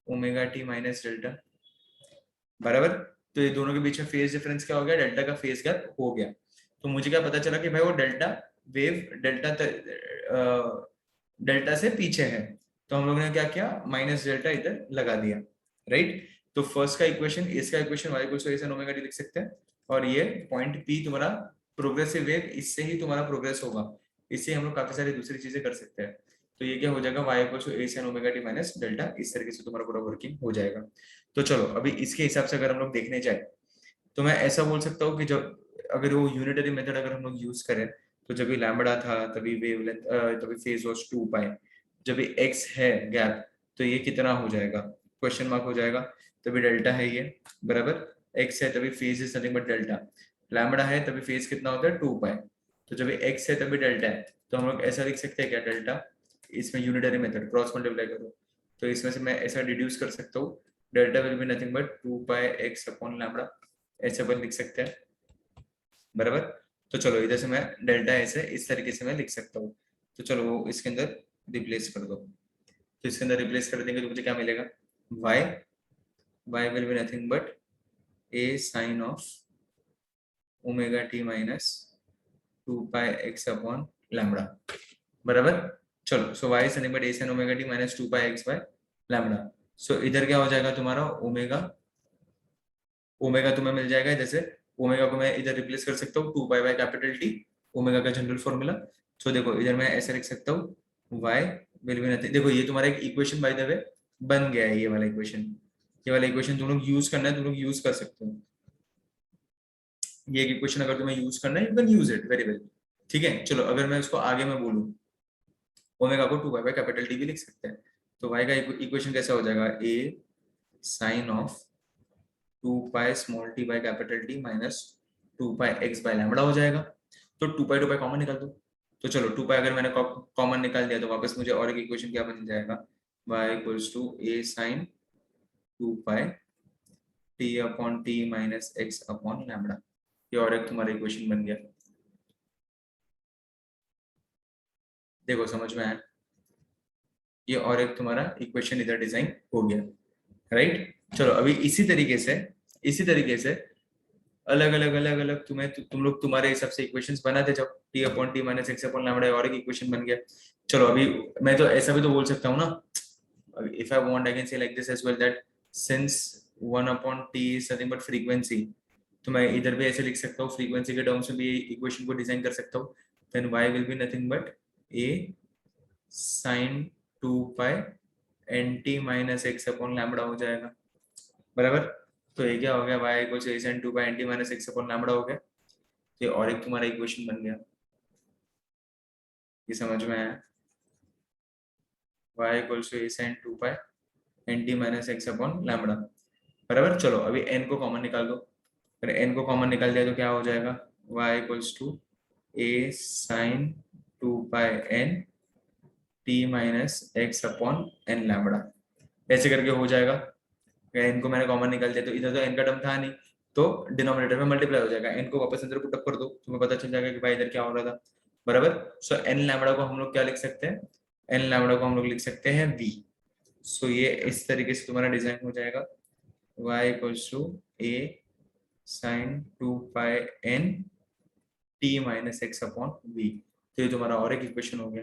omega t minus delta. बराबर। तो ये दोनों के बीच में फेज डिफरेंस क्या हो गया, डेल्टा का फेज गैप हो गया। तो मुझे क्या पता चला कि भाई वो डेल्टा वेव डेल्टा से पीछे है। तो हम लोगों ने क्या किया, माइनस डेल्टा इधर लगा दिया। राइट। तो फर्स्ट का इक्वेशन, इसका equation y equals to a sin omega t लिख सकते हैं। और ये पॉइंट P तुम्हारा प्रोग्रेसिव वेव, इससे ही तुम्हारा प्रोग्रेस होगा। इससे हम लोग काफी सारी दूसरी चीजें कर सकते हैं। तो ये क्या हो जाएगा, y equals to a sin omega t minus delta, इस तरीके से तुम्हारा पूरा वर्किंग हो जाएगा। तो चलो अभी इसके हिसाब से अगर हम लोग देखने जाए तो मैं ऐसा बोल सकता हूँ कि जब अगर वो यूनिटरी मेथड अगर हम लोग यूज करें तो जब भी लैम्बडा था तभी वेवलेंथ तभी फेज वाज 2 पाई। जब भी x है गैप तो ये कितना हो जाएगा, क्वेश्चन मार्क हो जाएगा। तभी डेल्टा है ये। बराबर। x है तभी phase is nothing but delta. Lambda है तभी फेज कितना होता है 2 पाई। तो जब भी x है तभी डेल्टा है। तो हम लोग ऐसा लिख सकते हैं क्या, डेल्टा इसमें यूनिटरी मेथड क्रॉस मल्टीप्लाई करो तो इसमें से मैं ऐसा डिड्यूस कर सकता हूँ, delta will be nothing but 2 pi x upon lambda. ऐसे अपन लिख सकते हैं। बराबर। तो चलो इधर से मैं डेल्टा ऐसे इस तरीके से मैं लिख सकता हूँ। तो चलो वो इसके अंदर रिप्लेस कर दो। तो इसके अंदर रिप्लेस कर देंगे तो मुझे क्या मिलेगा, y y will be nothing but a sine of omega t minus 2 pi x upon lambda. बराबर। चलो so y is nothing but a sine omega t minus 2 pi x by lambda. So इधर क्या हो जाएगा तुम्हारा omega, omega तुम्हें मिल जाएगा, जैसे ओमेगा को मैं इधर रिप्लेस कर सकता हूँ 2 pi by capital T, omega का जनरल फॉर्मूला। सो देखो इधर मैं ऐसे लिख सकता हूँ y विल बी नथिंग, देखो ये तुम्हारा एक इक्वेशन बाय द वे बन गया है ये वाला इक्वेशन। ये वाला इक्वेशन तुम लोग यूज करना है, तुम लोग यूज कर सकते हो। ये एक इक्वेशन अगर तुम्हें यूज करना है, you can use it very well. ठीक है, चलो अगर मैं इसको आगे मैं बोलूँ, ओमेगा को 2 पाई बाय कैपिटल टी भी लिख सकते हैं। तो y का इक्वेशन कैसा हो जाएगा, a sine of 2 pi small t by capital t minus 2 pi x by lambda हो जाएगा। तो 2 पाई कॉमन निकाल दो। तो चलो 2 पाई अगर मैंने कॉमन निकाल दिया तो वापस मुझे और एक इक्वेशन क्या बन जाएगा, y equals to a sine 2 pi t upon t minus x upon lambda. ये और एक तुम्हारा इक्वेशन बन गया। देखो समझ में आया, ये और एक तुम्हारा इक्वेशन इधर डिजाइन हो गया, राइट। चलो अभी इसी तरीके से अलग अलग तुम लोग तुम्हारे हिसाब से इक्वेशंस बनाते जाओ। T upon t minus x upon lambda और एक इक्वेशन बन गया। चलो अभी मैं तो ऐसा भी तो बोल सकता हूँ ना, if I want I can say like this as well that since 1 upon t is nothing but frequency, तो मैं इधर भी ऐसे लिख सकता हूँ, फ्रीक्वेंसी के टर्म्स में भी इक्वेशन को डिजाइन कर सकता हूँ। Then y will be nothing but a sin 2 pi n t minus x upon lambda हो जाएगा, बराबर। तो ये क्या हो गया, y equal to a sin 2 pi n t minus x upon lambda हो गया। ये और एक तुम्हारा इक्वेशन बन गया। ये समझ में आया, y equal to a sin 2 pi n t minus x upon lambda, बराबर। चलो अभी n को कॉमन निकाल दो। अगर n को कॉमन निकाल दिया तो क्या हो जाएगा, y equals to a sin 2 pi n T minus x upon N lambda, ऐसे करके हो जाएगा। n को मैंने कॉमन निकाल दिया तो इधर तो n का टर्म था नहीं, तो डिनोमिनेटर में मल्टीप्लाई हो जाएगा। n को वापस अंदर पुट अप कर दो, तुम्हें पता चल जाएगा कि भाई इधर क्या हो रहा था, बराबर। सो n लैम्बडा को हम लोग क्या लिख सकते हैं, n लैम्बडा को हम लोग लिख सकते हैं v। सो ये इस तरीके से तुम्हारा डिजाइन हो जाएगा, y equals to a sin 2 pi n t minus x upon v। तो ये तुम्हारा और एक इक्वेशन हो गया।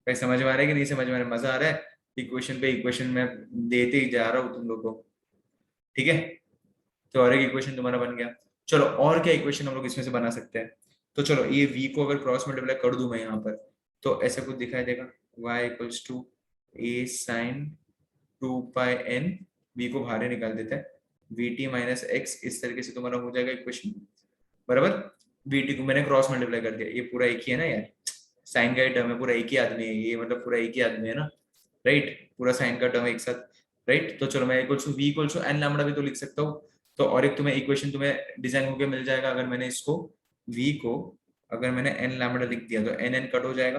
भाई समझ में आ रहा है कि नहीं समझ में आ रहा है, मजा आ रहा है, इक्वेशन पे इक्वेशन में देते ही जा रहा हूँ तुम लोग को, ठीक है। तो और एक इक्वेशन तुम्हारा बन गया। चलो और क्या इक्वेशन हम लोग इसमें से बना सकते हैं, तो चलो ये v को अगर क्रॉस मल्टीप्लाई कर दूं मैं यहाँ पर, तो ऐसा कुछ दिखाई देगा, y equals to a sin 2 pi n, v को बाहर ही निकाल देते हैं, vt माइनस x, इस तरीके से तुम्हारा हो जाएगा इक्वेशन, बराबर। vt को मैंने क्रॉस मल्टीप्लाई कर दिया, ये पूरा एक ही है ना यार, साइन का टर्म है, पूरा एक ही आदमी है ये, मतलब पूरा एक ही आदमी है ना, राइट। पूरा साइन का टर्म एक साथ, राइट। तो चलो मैं equals to v equals to n lambda भी तो लिख सकता हूँ। तो और एक तुम्हें इक्वेशन तुम्हें डिजाइन होके मिल जाएगा, अगर मैंने इसको v को अगर मैंने n लैम्बडा लिख दिया तो n n कट हो जाएगा,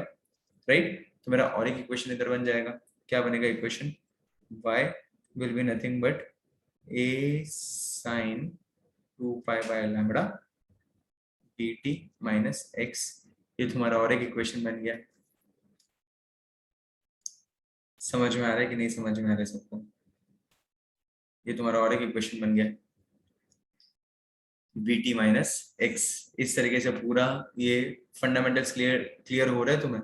राइट। तो मेरा और एक इक्वेशन इधर बन जाएगा, क्या बनेगा equation, y will be nothing but a sin 2 pi by lambda dt minus x। ये तुम्हारा और एक इक्वेशन बन गया। समझ में आ रहा है कि नहीं समझ में आ रहा है सबको, ये तुम्हारा और एक इक्वेशन बन गया, vt माइनस x। इस तरीके से पूरा ये फंडामेंटल्स क्लियर क्लियर हो रहा है तुम्हें।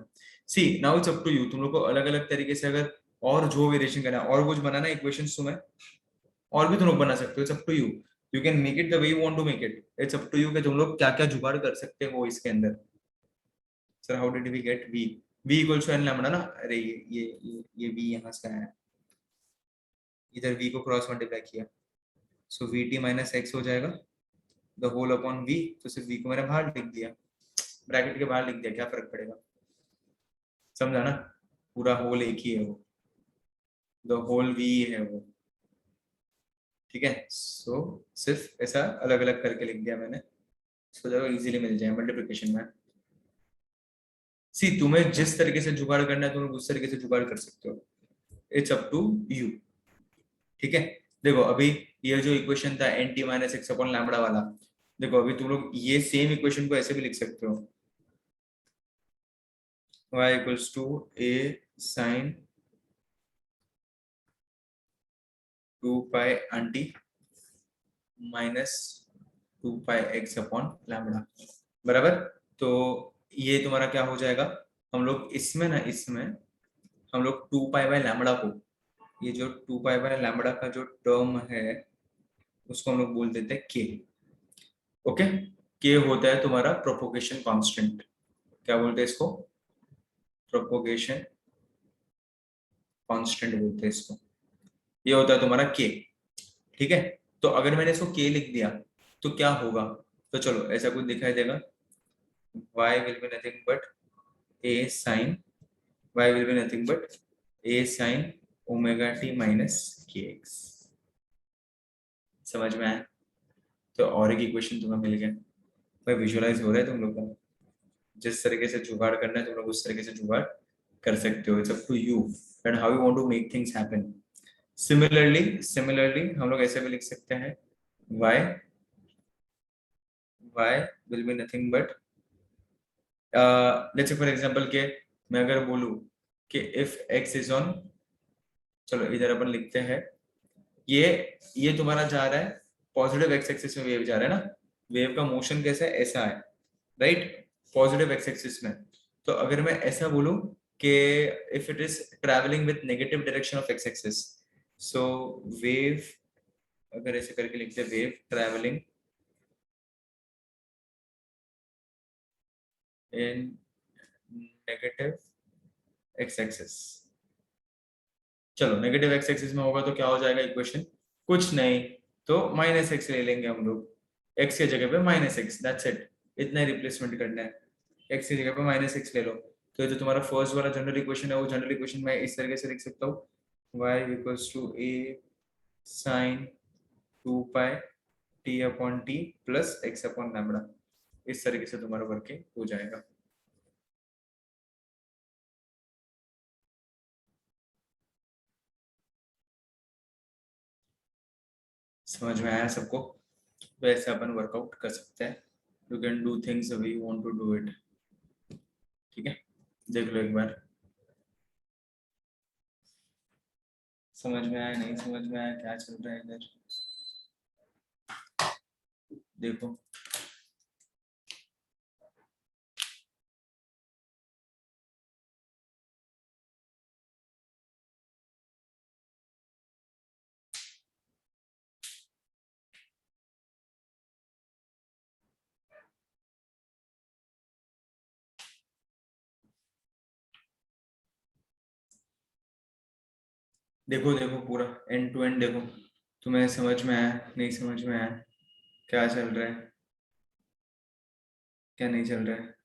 See now it's up to you, तुम लोग को अलग अलग तरीके से अगर और जो वेरिएशन करना है और कुछ बनाना है इक्वेशंस तुम्हें, और भी तुम लोग बना सकते हो, it's up to you. You can make it the way you want to make it, it's up to you कि तुम लोग क्या क्या जुगाड़ कर सकते हो इसके अंदर। Sir how did we get v, v equals to n lambda ना, अरे ये v यहाँ से आया, इधर v को क्रॉस मल्टीप्लाई किया, सो vt माइनस x हो जाएगा द होल अपॉन v। तो सिर्फ v को मैंने बाहर लिख दिया, ब्रैकेट के बाहर लिख दिया, क्या फर्क पड़ेगा, समझा ना। पूरा होल एक ही है वो, द होल v है वो, ठीक है। सो सिर्फ ऐसा अलग अलग करके लिख दिया मैंने, सो जब इजीली मिल जाए मल्टीप्लिकेशन में। सी तुम्हें जिस तरीके से जुगाड़ करना है तुम लोग उस तरीके से जुगाड़ कर सकते हो, इट्स अप टू यू, ठीक है। देखो अभी ये जो इक्वेशन था n t minus x upon lambda वाला, देखो अभी तुम लोग ये सेम इक्वेशन को ऐसे भी लिख सकते हो, y equals to a sin 2 pi into minus 2 pi x upon lambda, बराबर। तो ये तुम्हारा क्या हो जाएगा, हम लोग इसमें ना, इसमें हम लोग 2 पाई बाय लैम्बडा को, ये जो 2 पाई बाय लैम्बडा का जो टर्म है उसको हम लोग बोल देते हैं k, ओके। k होता है तुम्हारा प्रोपोगेशन कांस्टेंट, क्या बोलते हैं इसको, प्रोपोगेशन कांस्टेंट बोलते हैं इसको। ये होता है तुम्हारा k, ठीक है। तो अगर मैंने इसको k लिख दिया तो क्या होगा, तो चलो ऐसा कुछ दिखाई देगा, y will be nothing but a sin, y will be nothing but a sin omega t minus kx। समझ में आया? तो और एक इक्वेशन तुम्हें मिल गया भाई, विजुअलाइज हो रहा है तुम लोग को, जिस तरीके से जुगाड़ करना है तुम लोग उस तरीके से जुगाड़ कर सकते हो, it's up to you and how you want to make things happen. Similarly हम लोग ऐसे भी लिख सकते हैं, y y will be nothing but let's say for example के मैं अगर बोलूं कि इफ x इज ऑन, चलो इधर अपन लिखते हैं, ये ये तुम्हारा जा रहा है पॉजिटिव एक्स एक्सिस में, वेव जा रहा है ना, वेव का मोशन कैसा है, ऐसा है, राइट, पॉजिटिव एक्स एक्सिस में। तो अगर मैं ऐसा बोलूं कि if it is travelling with negative direction of x axis, so wave, अगर ऐसे करके लिखते हैं wave travelling in negative x axis, चलो नेगेटिव एक्स एक्सिस में होगा तो क्या हो जाएगा इक्वेशन, कुछ नहीं तो माइनस एक्स ले लेंगे हम लोग, एक्स की जगह पे माइनस एक्स, दैट्स इट, इतना ही रिप्लेसमेंट करना है, एक्स की जगह पे माइनस एक्स ले लो। तो ये जो तुम्हारा फर्स्ट वाला जनरल इक्वेशन है वो जनरल इक्वेशन मैं इस तरीके से लिख सकता हूँ, y equals to a sin 2 pi t upon t plus x upon lambda, इस तरीके से तुम्हारा वर्किंग हो जाएगा। समझ में आया सबको? तो ऐसे अपन वर्कआउट कर सकते हैं, you can do things way you want to do it, ठीक है। देख लो एक बार, समझ में आया नहीं समझ में आया, क्या चल रहा है इधर, देखो। देखो देखो पूरा एंड टू एंड देखो, तुम्हें समझ में आया नहीं समझ में आया, क्या चल रहा है क्या नहीं चल रहा है।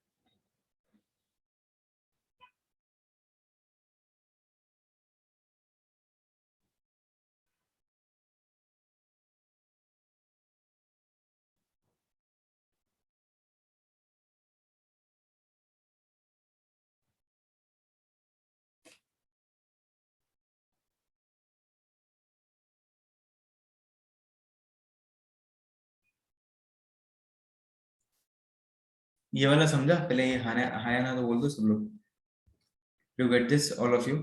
ये वाला समझा, पहले ये हाया हाया ना तो बोल दो सब लोग, you get this all of you,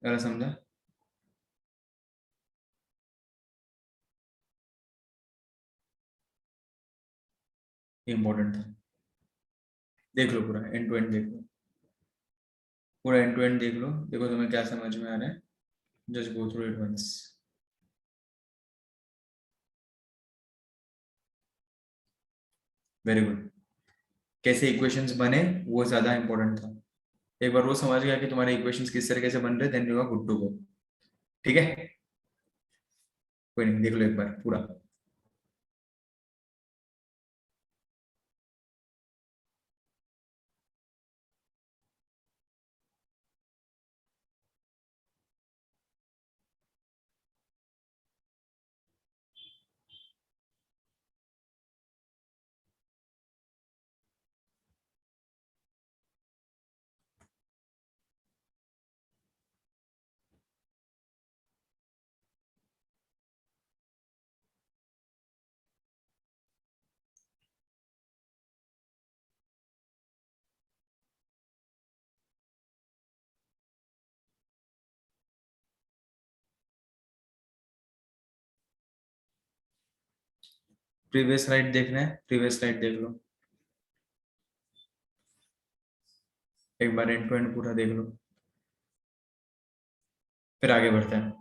वाला समझा, ये इंपॉर्टेंट था। देख लो पूरा एंड टू एंड देख लो, पूरा एंड टू एंड देख लो, देखो तुम्हें क्या समझ में आ रहा है, just go through it once. Very good. कैसे इक्वेशंस बने वो ज्यादा इंपॉर्टेंट था, एक बार वो समझ गया कि तुम्हारे इक्वेशंस किस तरीके से बन रहे, then you are good to go, ठीक है। कोई नहीं, देख लो एक बार पूरा। प्रीवियस स्लाइड देखना है, प्रीवियस स्लाइड देख लो एक बार, एंड टू एंड पूरा देख लो, फिर आगे बढ़ते हैं।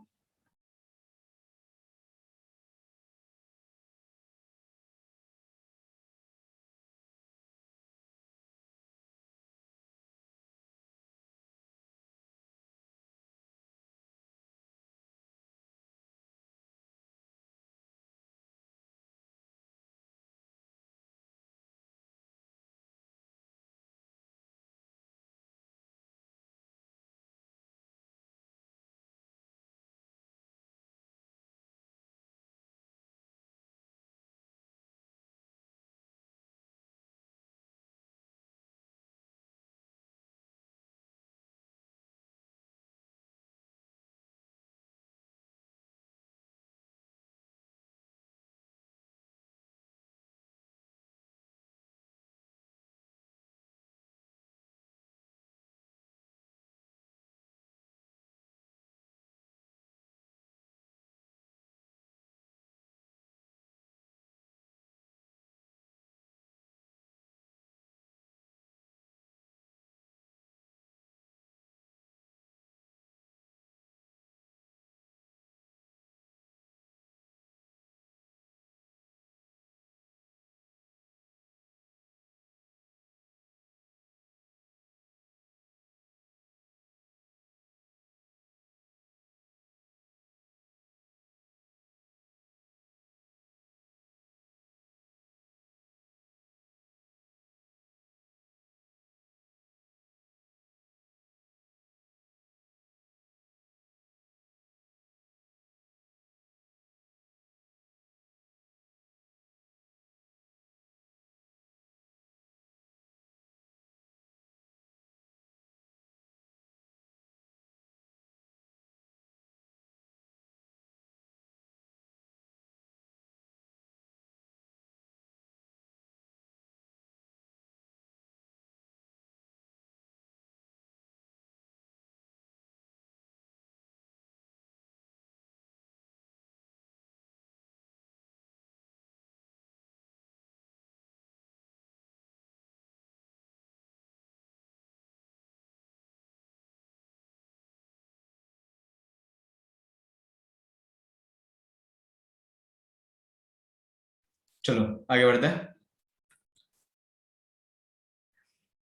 चलो आगे बढ़ते हैं।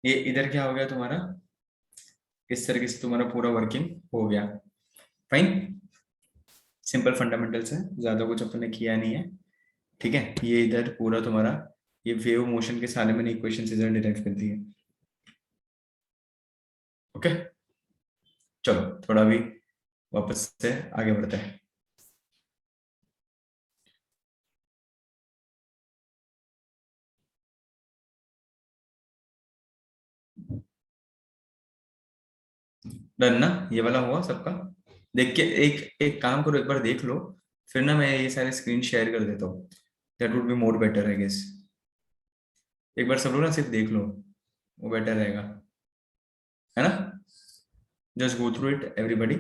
ये इधर क्या हो गया तुम्हारा, इस तरीके से तुम्हारा पूरा वर्किंग हो गया। फाइन, सिंपल फंडामेंटल्स है, ज्यादा कुछ अपन ने किया नहीं है। ठीक है, ये इधर पूरा तुम्हारा ये वेव मोशन के सारे मैंने इक्वेशन इधर डिराइव कर दिए। ओके, चलो थोड़ा भी वापस से आगे बढ़ते हैं। डन ना, ये वाला हुआ सबका। देख के एक एक काम करो, एक बार देख लो, फिर ना मैं ये सारे स्क्रीन शेयर कर देता हूँ। That would be more better I guess. एक बार सब लोग ना सिर्फ देख लो, वो बेटर रहेगा, है ना। Just go through it everybody.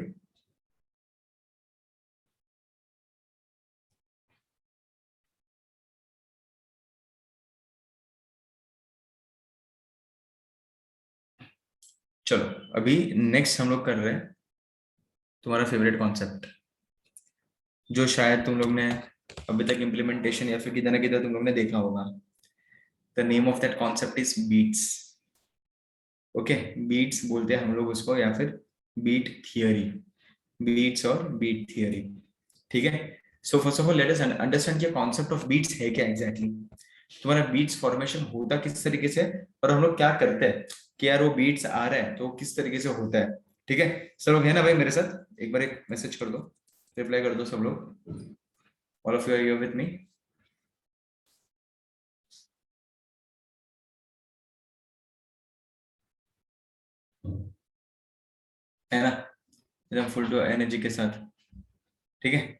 चलो अभी नेक्स्ट हम लोग कर रहे हैं तुम्हारा फेवरेट कॉन्सेप्ट, जो शायद तुम लोग ने अभी तक इम्प्लीमेंटेशन या फिर किधर ना किधर तुम लोग ने देखा होगा। The name of that concept is beats. Okay, beats बोलते हैं हम लोग उसको, या फिर बीट थियरी, बीट्स और बीट थियरी। ठीक है, so first of all let us understand कि कॉन्सेप्ट ऑफ बीट्स है क्या एग्जैक्टली तुम्हारा बीट्स फॉर्मेशन होता किस तरीके से, और हम लोग क्या करते हैं कि यार वो बीट्स आ रहा है तो किस तरीके से होता है। ठीक है, सब लोग है ना भाई मेरे साथ, एक बार एक मैसेज कर दो, रिप्लाई कर दो सब लोग, all of you are here with me. है ना, एकदम फुल टू एनर्जी के साथ। ठीक है,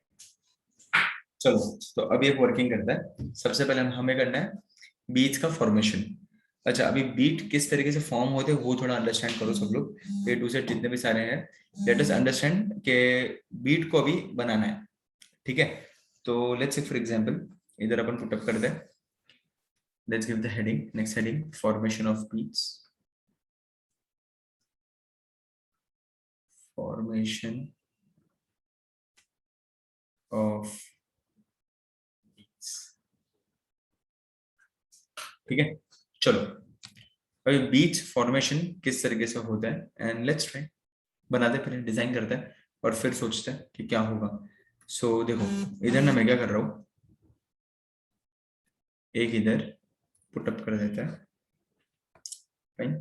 चलो तो अभी एक वर्किंग करता है। सबसे पहले हमें करना है बीट्स का फॉर्मेशन। अच्छा, अभी बीट किस तरीके से फॉर्म होते हैं वो थोड़ा अंडरस्टैंड करो सब लोग, ए टू से जितने भी सारे हैं। लेट अस अंडरस्टैंड के बीट को अभी बनाना है। ठीक है, तो लेट्स से फॉर एग्जांपल इधर अपन पुटअप कर दें। Let's give the heading, next heading formation of beats, formation of. ठीक है, चलो अभी बीच फॉर्मेशन किस तरीके से होता है एंड लेट्स ट्राई, बनाते पहले डिजाइन करते हैं और फिर सोचते हैं कि क्या होगा। सो देखो इधर ना मैं क्या कर रहा हूँ, एक इधर पुटअप कर देता है, फाइन,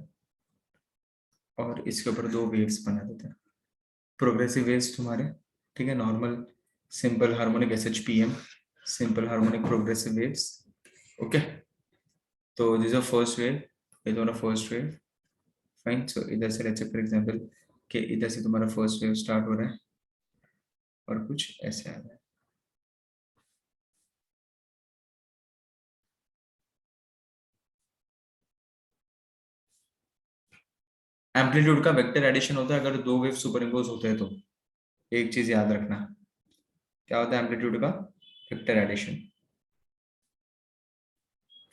और इसके ऊपर दो वेव्स बना देते हैं, प्रोग्रेसिव वेव्स तुम्हारे। ठीक है, normal simple harmonic S H P M, simple harmonic progressive waves. Okay, तो दिस इज फर्स्ट वेव, ये तुम्हारा फर्स्ट वेव। फाइन, सो इधर से लेट्स से फॉर एग्जांपल कि इधर से तुम्हारा फर्स्ट वेव स्टार्ट हो रहा है और कुछ ऐसे आ रहा है। एम्पलीट्यूड का वेक्टर एडिशन होता है अगर दो वेव सुपर इम्पोज होते हैं तो। एक चीज याद रखना, क्या होता है एम्पलीट्यूड का वेक्टर एडिशन।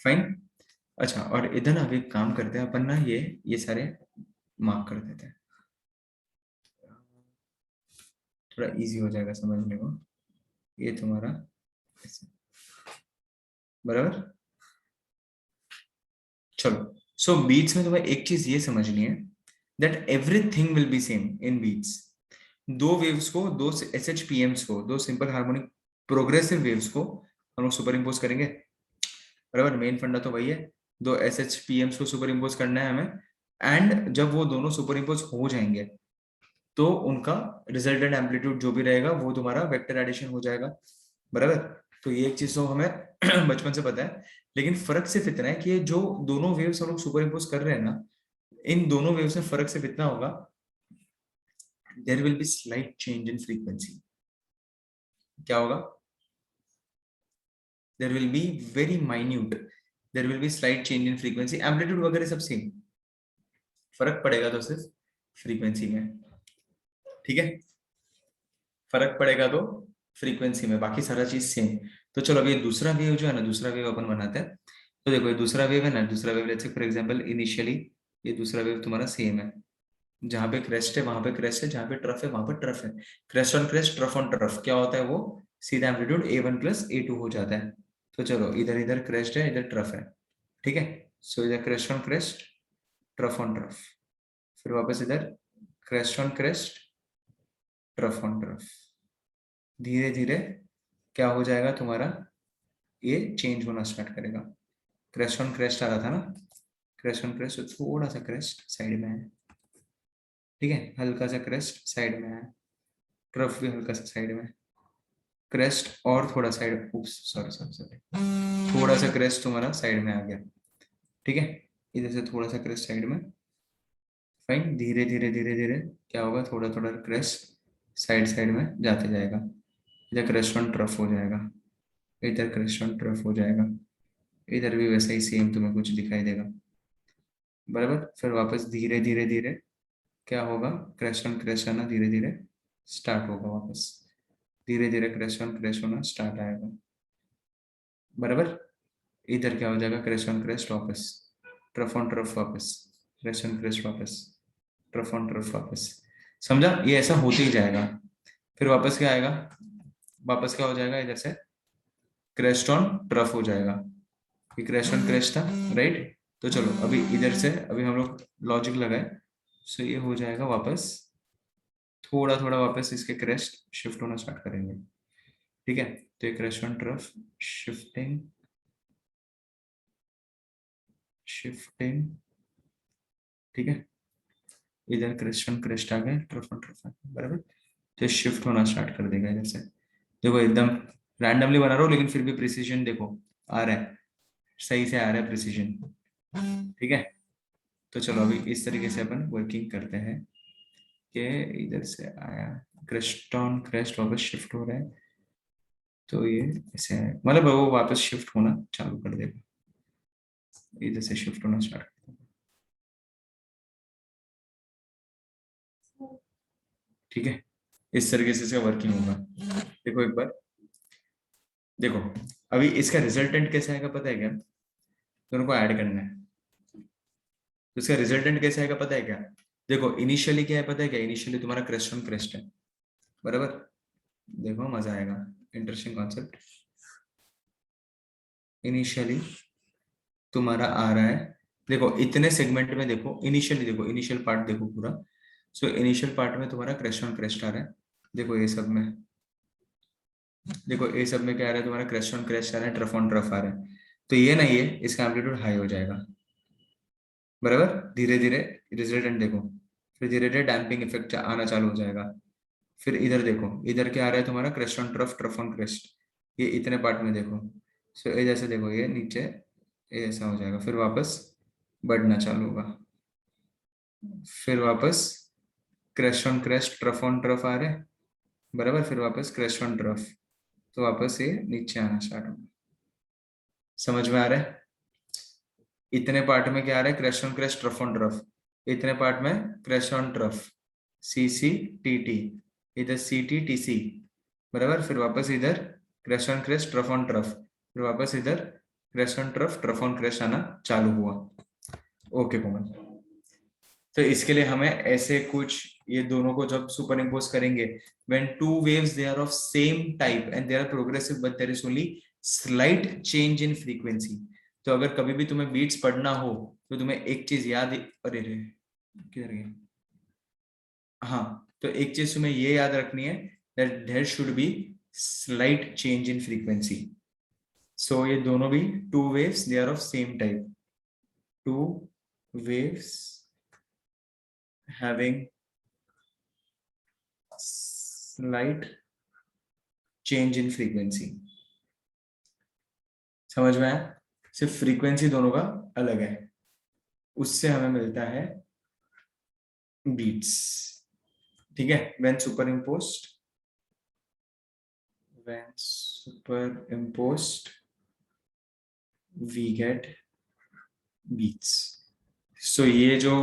फाइन, अच्छा और इधर ना अभी काम करते हैं अपन ना, ये सारे मार्क कर देते हैं, थोड़ा इजी हो जाएगा समझने को। ये तुम्हारा ऐसे, बराबर। चलो सो बीट्स में तुम्हें एक चीज ये समझनी है, that everything will be same in beats. दो वेव्स को, दो एस एच पी एम्स को, दो सिंपल हार्मोनिक प्रोग्रेसिव वेव्स को हम लोग सुपर इम्पोज करेंगे। बराबर, मेन फंडा तो वही है, दो एस एच पी एम्स को सुपर इम्पोज करना है हमें। एंड जब वो दोनों सुपर इम्पोज हो जाएंगे तो उनका रिजल्टेंट एम्पलीट्यूड जो भी रहेगा वो तुम्हारा वेक्टर एडिशन हो जाएगा। बराबर, तो ये एक चीज तो हमें बचपन से पता है, लेकिन फर्क सिर्फ इतना है कि ये जो दोनों वेव्स हम लोग सुपर इम्पोज कर रहे हैं ना, इन दोनों वेव्स में फर्क सिर्फ इतना होगा, there will be slight change in frequency. क्या होगा, there will be very minute, there will be slight change in frequency, amplitude वगैरह सब सेम, फर्क पड़ेगा तो सिर्फ फ्रीक्वेंसी में। ठीक है, फर्क पड़ेगा तो फ्रीक्वेंसी में, बाकी सारा चीज सेम। तो चलो अभी दूसरा वेव जो है ना, दूसरा वेव अपन बनाते हैं। तो देखो ये दूसरा वेव है ना, दूसरा wave let's say for example initially ये दूसरा वेव तुम्हारा सेम है, जहां पे क्रेस्ट है वहां पे क्रेस्ट है, जहां पे ट्रफ है वहां पे ट्रफ है। Crest on crest, trough on trough क्या होता है वो, सीधा एम्पलीट्यूड A1 प्लस A2 हो जाता है। तो चलो इधर इधर क्रेस्ट है, इधर ट्रफ है, ठीक है। सो इधर crest on crest, trough on trough, फिर वापस इधर crest on crest, trough on trough. धीरे धीरे क्या हो जाएगा तुम्हारा, ये चेंज होना स्टार्ट करेगा। क्रेस्ट ऑन क्रेस्ट आ रहा था ना, क्रेस्ट ऑन क्रेस्ट, थोड़ा सा क्रेस्ट साइड में है, ठीक है, हल्का सा क्रेस्ट साइड में है, ट्रफ भी हल्का सा साइड में, क्रेस्ट और थोड़ा साइड, सॉरी सॉरी सॉरी, थोड़ा सा क्रेस्ट तुम्हारा साइड में आ गया, ठीक है। इधर से थोड़ा सा क्रेस्ट साइड में, फाइन। धीरे धीरे धीरे धीरे क्या होगा, थोड़ा थोड़ा क्रेस्ट साइड साइड में जाते जाएगा। इधर क्रेस्ट ऑन ट्रफ हो जाएगा, इधर क्रेस्ट ऑन ट्रफ हो जाएगा, इधर भी वैसा ही सेम तुम्हें कुछ दिखाई देगा, बराबर। फिर वापस धीरे धीरे धीरे क्या होगा, क्रेस्ट ऑन क्रेस्ट आना धीरे धीरे स्टार्ट होगा, वापस धीरे धीरे क्रेस्ट ऑन क्रेस्ट होना स्टार्ट आएगा, बराबर। इधर क्या हो जाएगा, क्रेस्ट ऑन क्रेस्ट वापस, ट्रफ ऑन ट्रफ वापस, क्रेस्ट ऑन क्रेस्ट वापस, ट्रफ ऑन ट्रफ वापस। समझा, ये ऐसा होते ही जाएगा। फिर वापस क्या आएगा, वापस क्या हो जाएगा, इधर से क्रेस्ट ऑन ट्रफ हो जाएगा, ये क्रेस्ट ऑन क्रेस्ट था, राइट। तो चलो अभी इधर से अभी हम लोग लॉजिक लगाए, सो ये हो जाएगा वापस, थोड़ा थोड़ा वापस इसके क्रेस्ट शिफ्ट होना स्टार्ट करेंगे, ठीक है। तो ये crest on trough, shifting shifting, ठीक है। इधर क्रेस्ट ऑन क्रेस्ट आ गए, ट्रफ ऑन ट्रफ, बराबर। तो शिफ्ट होना स्टार्ट कर देगा इधर से। देखो एकदम रैंडमली बना रहा हूँ, लेकिन फिर भी प्रिसीजन देखो आ रहा है, सही से आ रहा है प्रिसीजन, ठीक है। तो चलो अभी इस तरीके से अपन वर्किंग करते हैं कि इधर से आया, क्रेस्ट ऑन क्रेस्ट वापस शिफ्ट हो रहा है, तो ये ऐसे है, मतलब वो वापस शिफ्ट होना चालू कर देगा, इधर से शिफ्ट होना स्टार्ट कर देगा, ठीक है। इस तरीके से इसका वर्किंग होगा। देखो एक बार, देखो अभी इसका रिजल्टेंट कैसे आएगा पता है क्या, दोनों को ऐड करना है, तो इसका रिजल्टेंट कैसे आएगा पता है क्या। देखो इनिशियली क्या है पता है क्या, इनिशियली तुम्हारा क्रेस्ट ऑन क्रेस्ट है, बराबर। देखो मजा आएगा, इंटरेस्टिंग कॉन्सेप्ट। इनिशियली तुम्हारा आ रहा है, देखो इतने सेगमेंट में, देखो इनिशियली, देखो इनिशियल पार्ट देखो पूरा। सो इनिशियल पार्ट में तुम्हारा क्रेस्ट ऑन क्रेस्ट आ रहा है, देखो ये सब में, देखो ये सब में क्या आ रहा है, तुम्हारा क्रेस्ट ऑन क्रेस्ट आ रहा है, ट्रफ ऑन ट्रफ आ रहा है। तो ये नहीं है, इसका एम्पलीट्यूड हाई हो जाएगा, बराबर। धीरे धीरे रिजल्टेंट देखो, फिर धीरे धीरे डैम्पिंग इफेक्ट आना चालू हो जाएगा। फिर इधर देखो, इधर क्या आ रहा है तुम्हारा, crest on trough, trough on crest, ये इतने पार्ट में देखो। सो ये जैसे देखो, ये नीचे ये ऐसा हो जाएगा, फिर वापस बढ़ना चालू होगा, फिर वापस crest on crest, trough on trough आ रहे हैं, बराबर। फिर वापस क्रेस्ट ऑन ट्रफ, तो वापस ये नीचे आना स्टार्ट होगा। समझ में आ रहा है, इतने पार्ट में क्या आ रहा है, crest on crest, trough on trough, इतने पार्ट में crest on trough, C C T T, इधर सी टी टी सी, बराबर। फिर वापस इधर crest on crest, trough on trough, फिर वापस इधर crest on trough, trough on crest आना चालू हुआ। ओके कोमल, तो इसके लिए हमें ऐसे कुछ, ये दोनों को जब सुपर इम्पोज करेंगे, when two waves they are of same type and they are progressive but there is only slight change in frequency। तो अगर कभी भी तुम्हें बीट्स पढ़ना हो तो तुम्हें एक चीज याद, अरे रे किधर गया, हाँ, तो एक चीज तुम्हें ये याद रखनी है, that there should be slight change in frequency। so ये दोनों भी two waves they are of same type, two waves having slight change in frequency। समझ में आया, सिर्फ फ्रीक्वेंसी दोनों का अलग है, उससे हमें मिलता है बीट्स, ठीक है। when superimposed we get beats। सो ये जो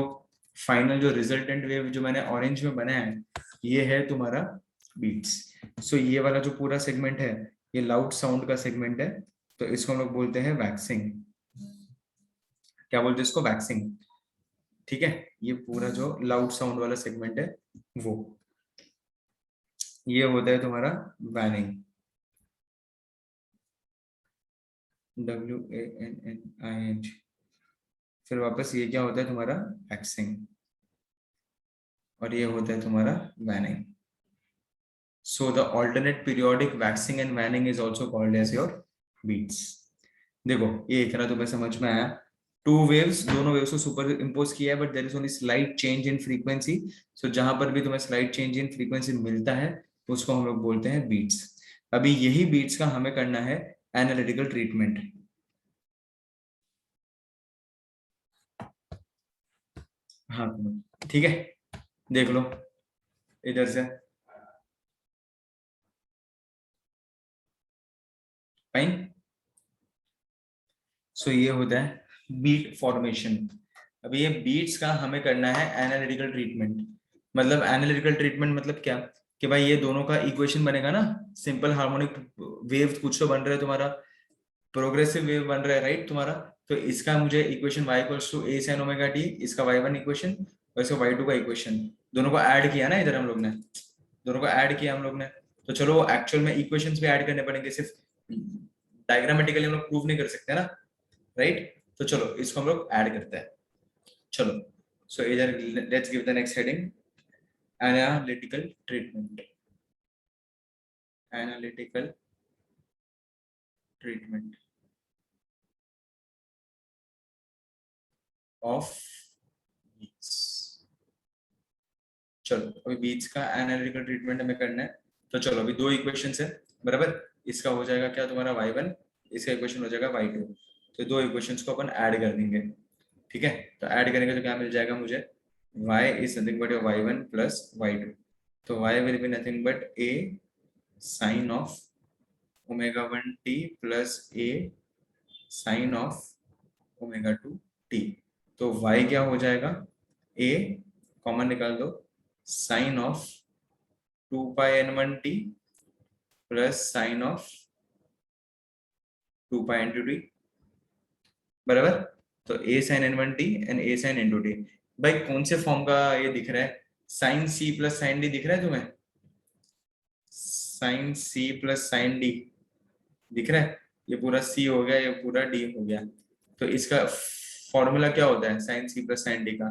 फाइनल जो रिजल्टेंट वेव जो मैंने ऑरेंज में बनाया है, ये है तुम्हारा बीट्स। सो ये वाला जो पूरा सेगमेंट है, ये लाउड साउंड का सेगमेंट है, तो इसको हम लोग बोलते हैं वैक्सिंग। क्या बोलते हैं इसको, वैक्सिंग, ठीक है। ये पूरा जो लाउड साउंड वाला सेगमेंट है वो, ये होता है तुम्हारा वैनिंग। WANNING, फिर वापस ये क्या होता है तुम्हारा वैक्सिंग, और ये होता है तुम्हारा waning. So the alternate periodic waxing and waning is also called as your beats. देखो ये इतना तुम्हें समझ में आया. टू वेव्स, दोनों वेव्स को सुपर इम्पोज किया है, but there is only slight change in frequency. So जहां पर भी तुम्हें स्लाइट चेंज इन फ्रीक्वेंसी मिलता है उसको हम लोग बोलते हैं बीट्स. अभी यही बीट्स का हमें करना है एनालिटिकल ट्रीटमेंट. हाँ ठीक है, देख लो इधर से. फाइन. सो ये होता है बीट फॉर्मेशन. अभी ये बीट्स का हमें करना है एनालिटिकल ट्रीटमेंट. मतलब एनालिटिकल ट्रीटमेंट मतलब क्या, कि भाई ये दोनों का इक्वेशन बनेगा ना. सिंपल हार्मोनिक वेव कुछ तो बन रहा है तुम्हारा, प्रोग्रेसिव वेव बन रहा है राइट तुम्हारा. तो इसका मुझे equation y equals to a sin omega t, इसका y1 इक्वेशन और इसका y2 का इक्वेशन, दोनों को ऐड किया ना इधर हम लोग ने, दोनों को ऐड किया हम लोग ने. तो चलो एक्चुअल में इक्वेशंस भी ऐड करने पड़ेंगे, सिर्फ डायग्रामेटिकली हम लोग प्रूव नहीं कर सकते ना, राइट. तो चलो इसको हम लोग ऐड करते हैं. चलो सो इधर let's give the next heading, analytical treatment. Analytical treatment of beats. चलो अभी बीट्स का एनालिटिकल ट्रीटमेंट हमें करना है. तो चलो अभी दो इक्वेशंस है बराबर. इसका हो जाएगा क्या तुम्हारा y1, इसका इक्वेशन हो जाएगा y2. तो दो इक्वेशंस को अपन ऐड कर देंगे. ठीक है, तो ऐड करेंगे तो क्या मिल जाएगा मुझे, y is nothing but your y1 plus y2. तो y will be nothing but a sin of omega 1t plus a sin of omega 2t. तो y क्या हो जाएगा, a कॉमन निकाल दो, sin of 2 pi n1t plus sin of 2 pi n2t बराबर. तो a sin n1t and a sin n2t. भाई कौन से फॉर्म का ये दिख रहा है, sin c plus sin d दिख रहा है तुम्हें, sin c plus sin d दिख रहा है. ये पूरा c हो गया, ये पूरा d हो गया. तो इसका फॉर्मूला क्या होता है sin c plus sin d का,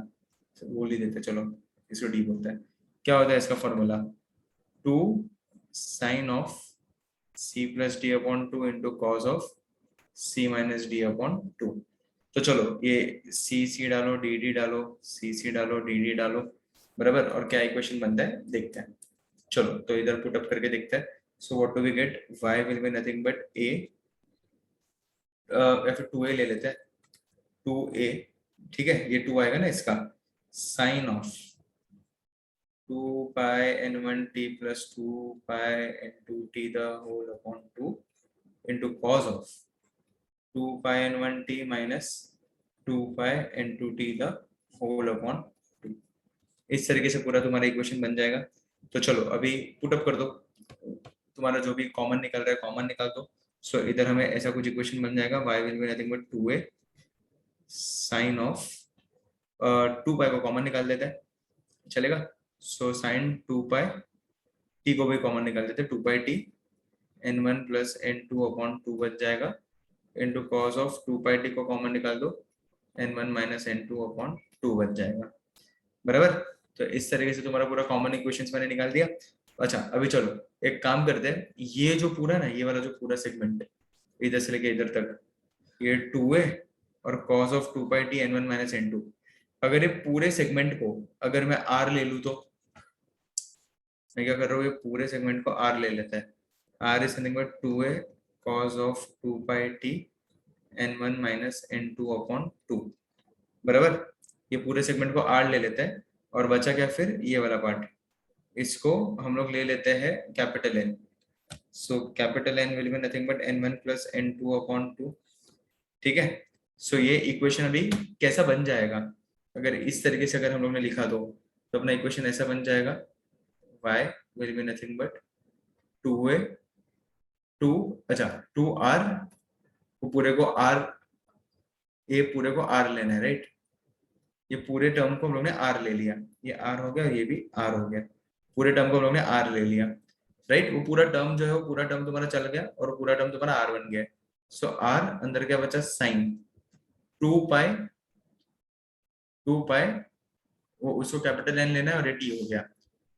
तो बोल ही देते चलो, इसको d बोलते हैं. क्या होता है इसका formula, 2 sin of c plus d upon 2 into cos of c minus d upon 2. तो चलो ये c डालो, dd डालो, c डालो, dd डालो बराबर, और क्या इक्वेशन बनता है देखते हैं. चलो तो इधर पुट अप करके देखते हैं. So what do we get, y will be nothing but a, या फिर 2a ले लेते हैं, 2a. ठीक है, ये 2 आएगा ना इसका, sign of 2 pi n1t plus 2 pi n2t the whole upon 2 into cos of 2 pi n1t minus 2 pi n2t the whole upon 2. इस तरीके से पूरा तुम्हारा इक्वेशन बन जाएगा. तो चलो अभी पुट अप कर दो, तुम्हारा जो भी कॉमन निकल रहा है कॉमन निकाल दो. सो इधर हमें ऐसा कुछ इक्वेशन बन जाएगा, y will be nothing but 2a sine of 2 pi को कॉमन निकाल देते हैं, चलेगा. सो साइन 2 पाई, t को भी कॉमन निकाल देते हैं, 2 pi t n1 plus n2 upon 2 बच जाएगा, into cos of 2 pi t को कॉमन निकाल दो, n1 माइनस n2 अपॉन 2 बच जाएगा बराबर. तो इस तरीके से तुम्हारा पूरा कॉमन इक्वेशंस मैंने निकाल दिया. अच्छा अभी चलो एक काम करते हैं, ये जो पूरा ना, ये वाला जो पूरा सेगमेंट इधर से लेके इधर तक, ये 2a और cos of 2 pi t n1 minus n2, अगर ये पूरे सेगमेंट को अगर मैं r ले लूं, तो मैं क्या कर रहा हूँ, ये पूरे सेगमेंट को r ले लेता है. r is nothing but 2a cos of 2 pi t n1 minus n2 upon 2 बराबर. ये पूरे सेगमेंट को r ले लेते हैं, और बचा क्या फिर ये वाला पार्ट, इसको हम लोग ले लेते हैं capital N. So capital N will be nothing but n1 plus n2 upon 2. ठीक है. सो ये इक्वेशन अभी कैसा बन जाएगा, अगर इस तरीके से अगर हम लोग ने लिखा तो अपना इक्वेशन ऐसा बन जाएगा, y will be nothing but 2a 2, अच्छा 2r, वो पूरे को r, ये पूरे को r लेना है राइट. ये पूरे टर्म को हम लोग ने r ले लिया, ये r हो गया और ये भी r हो गया, पूरे टर्म को हम लोग ने r ले लिया राइट. वो पूरा टर्म जो है वो पूरा टर्म तुम्हारा चल गया और पूरा टर्म तुम्हारा r बन गया. सो आर अंदर क्या बचा साइन 2 पाई वो उसको कैपिटल एन लेना है और ये टी हो गया,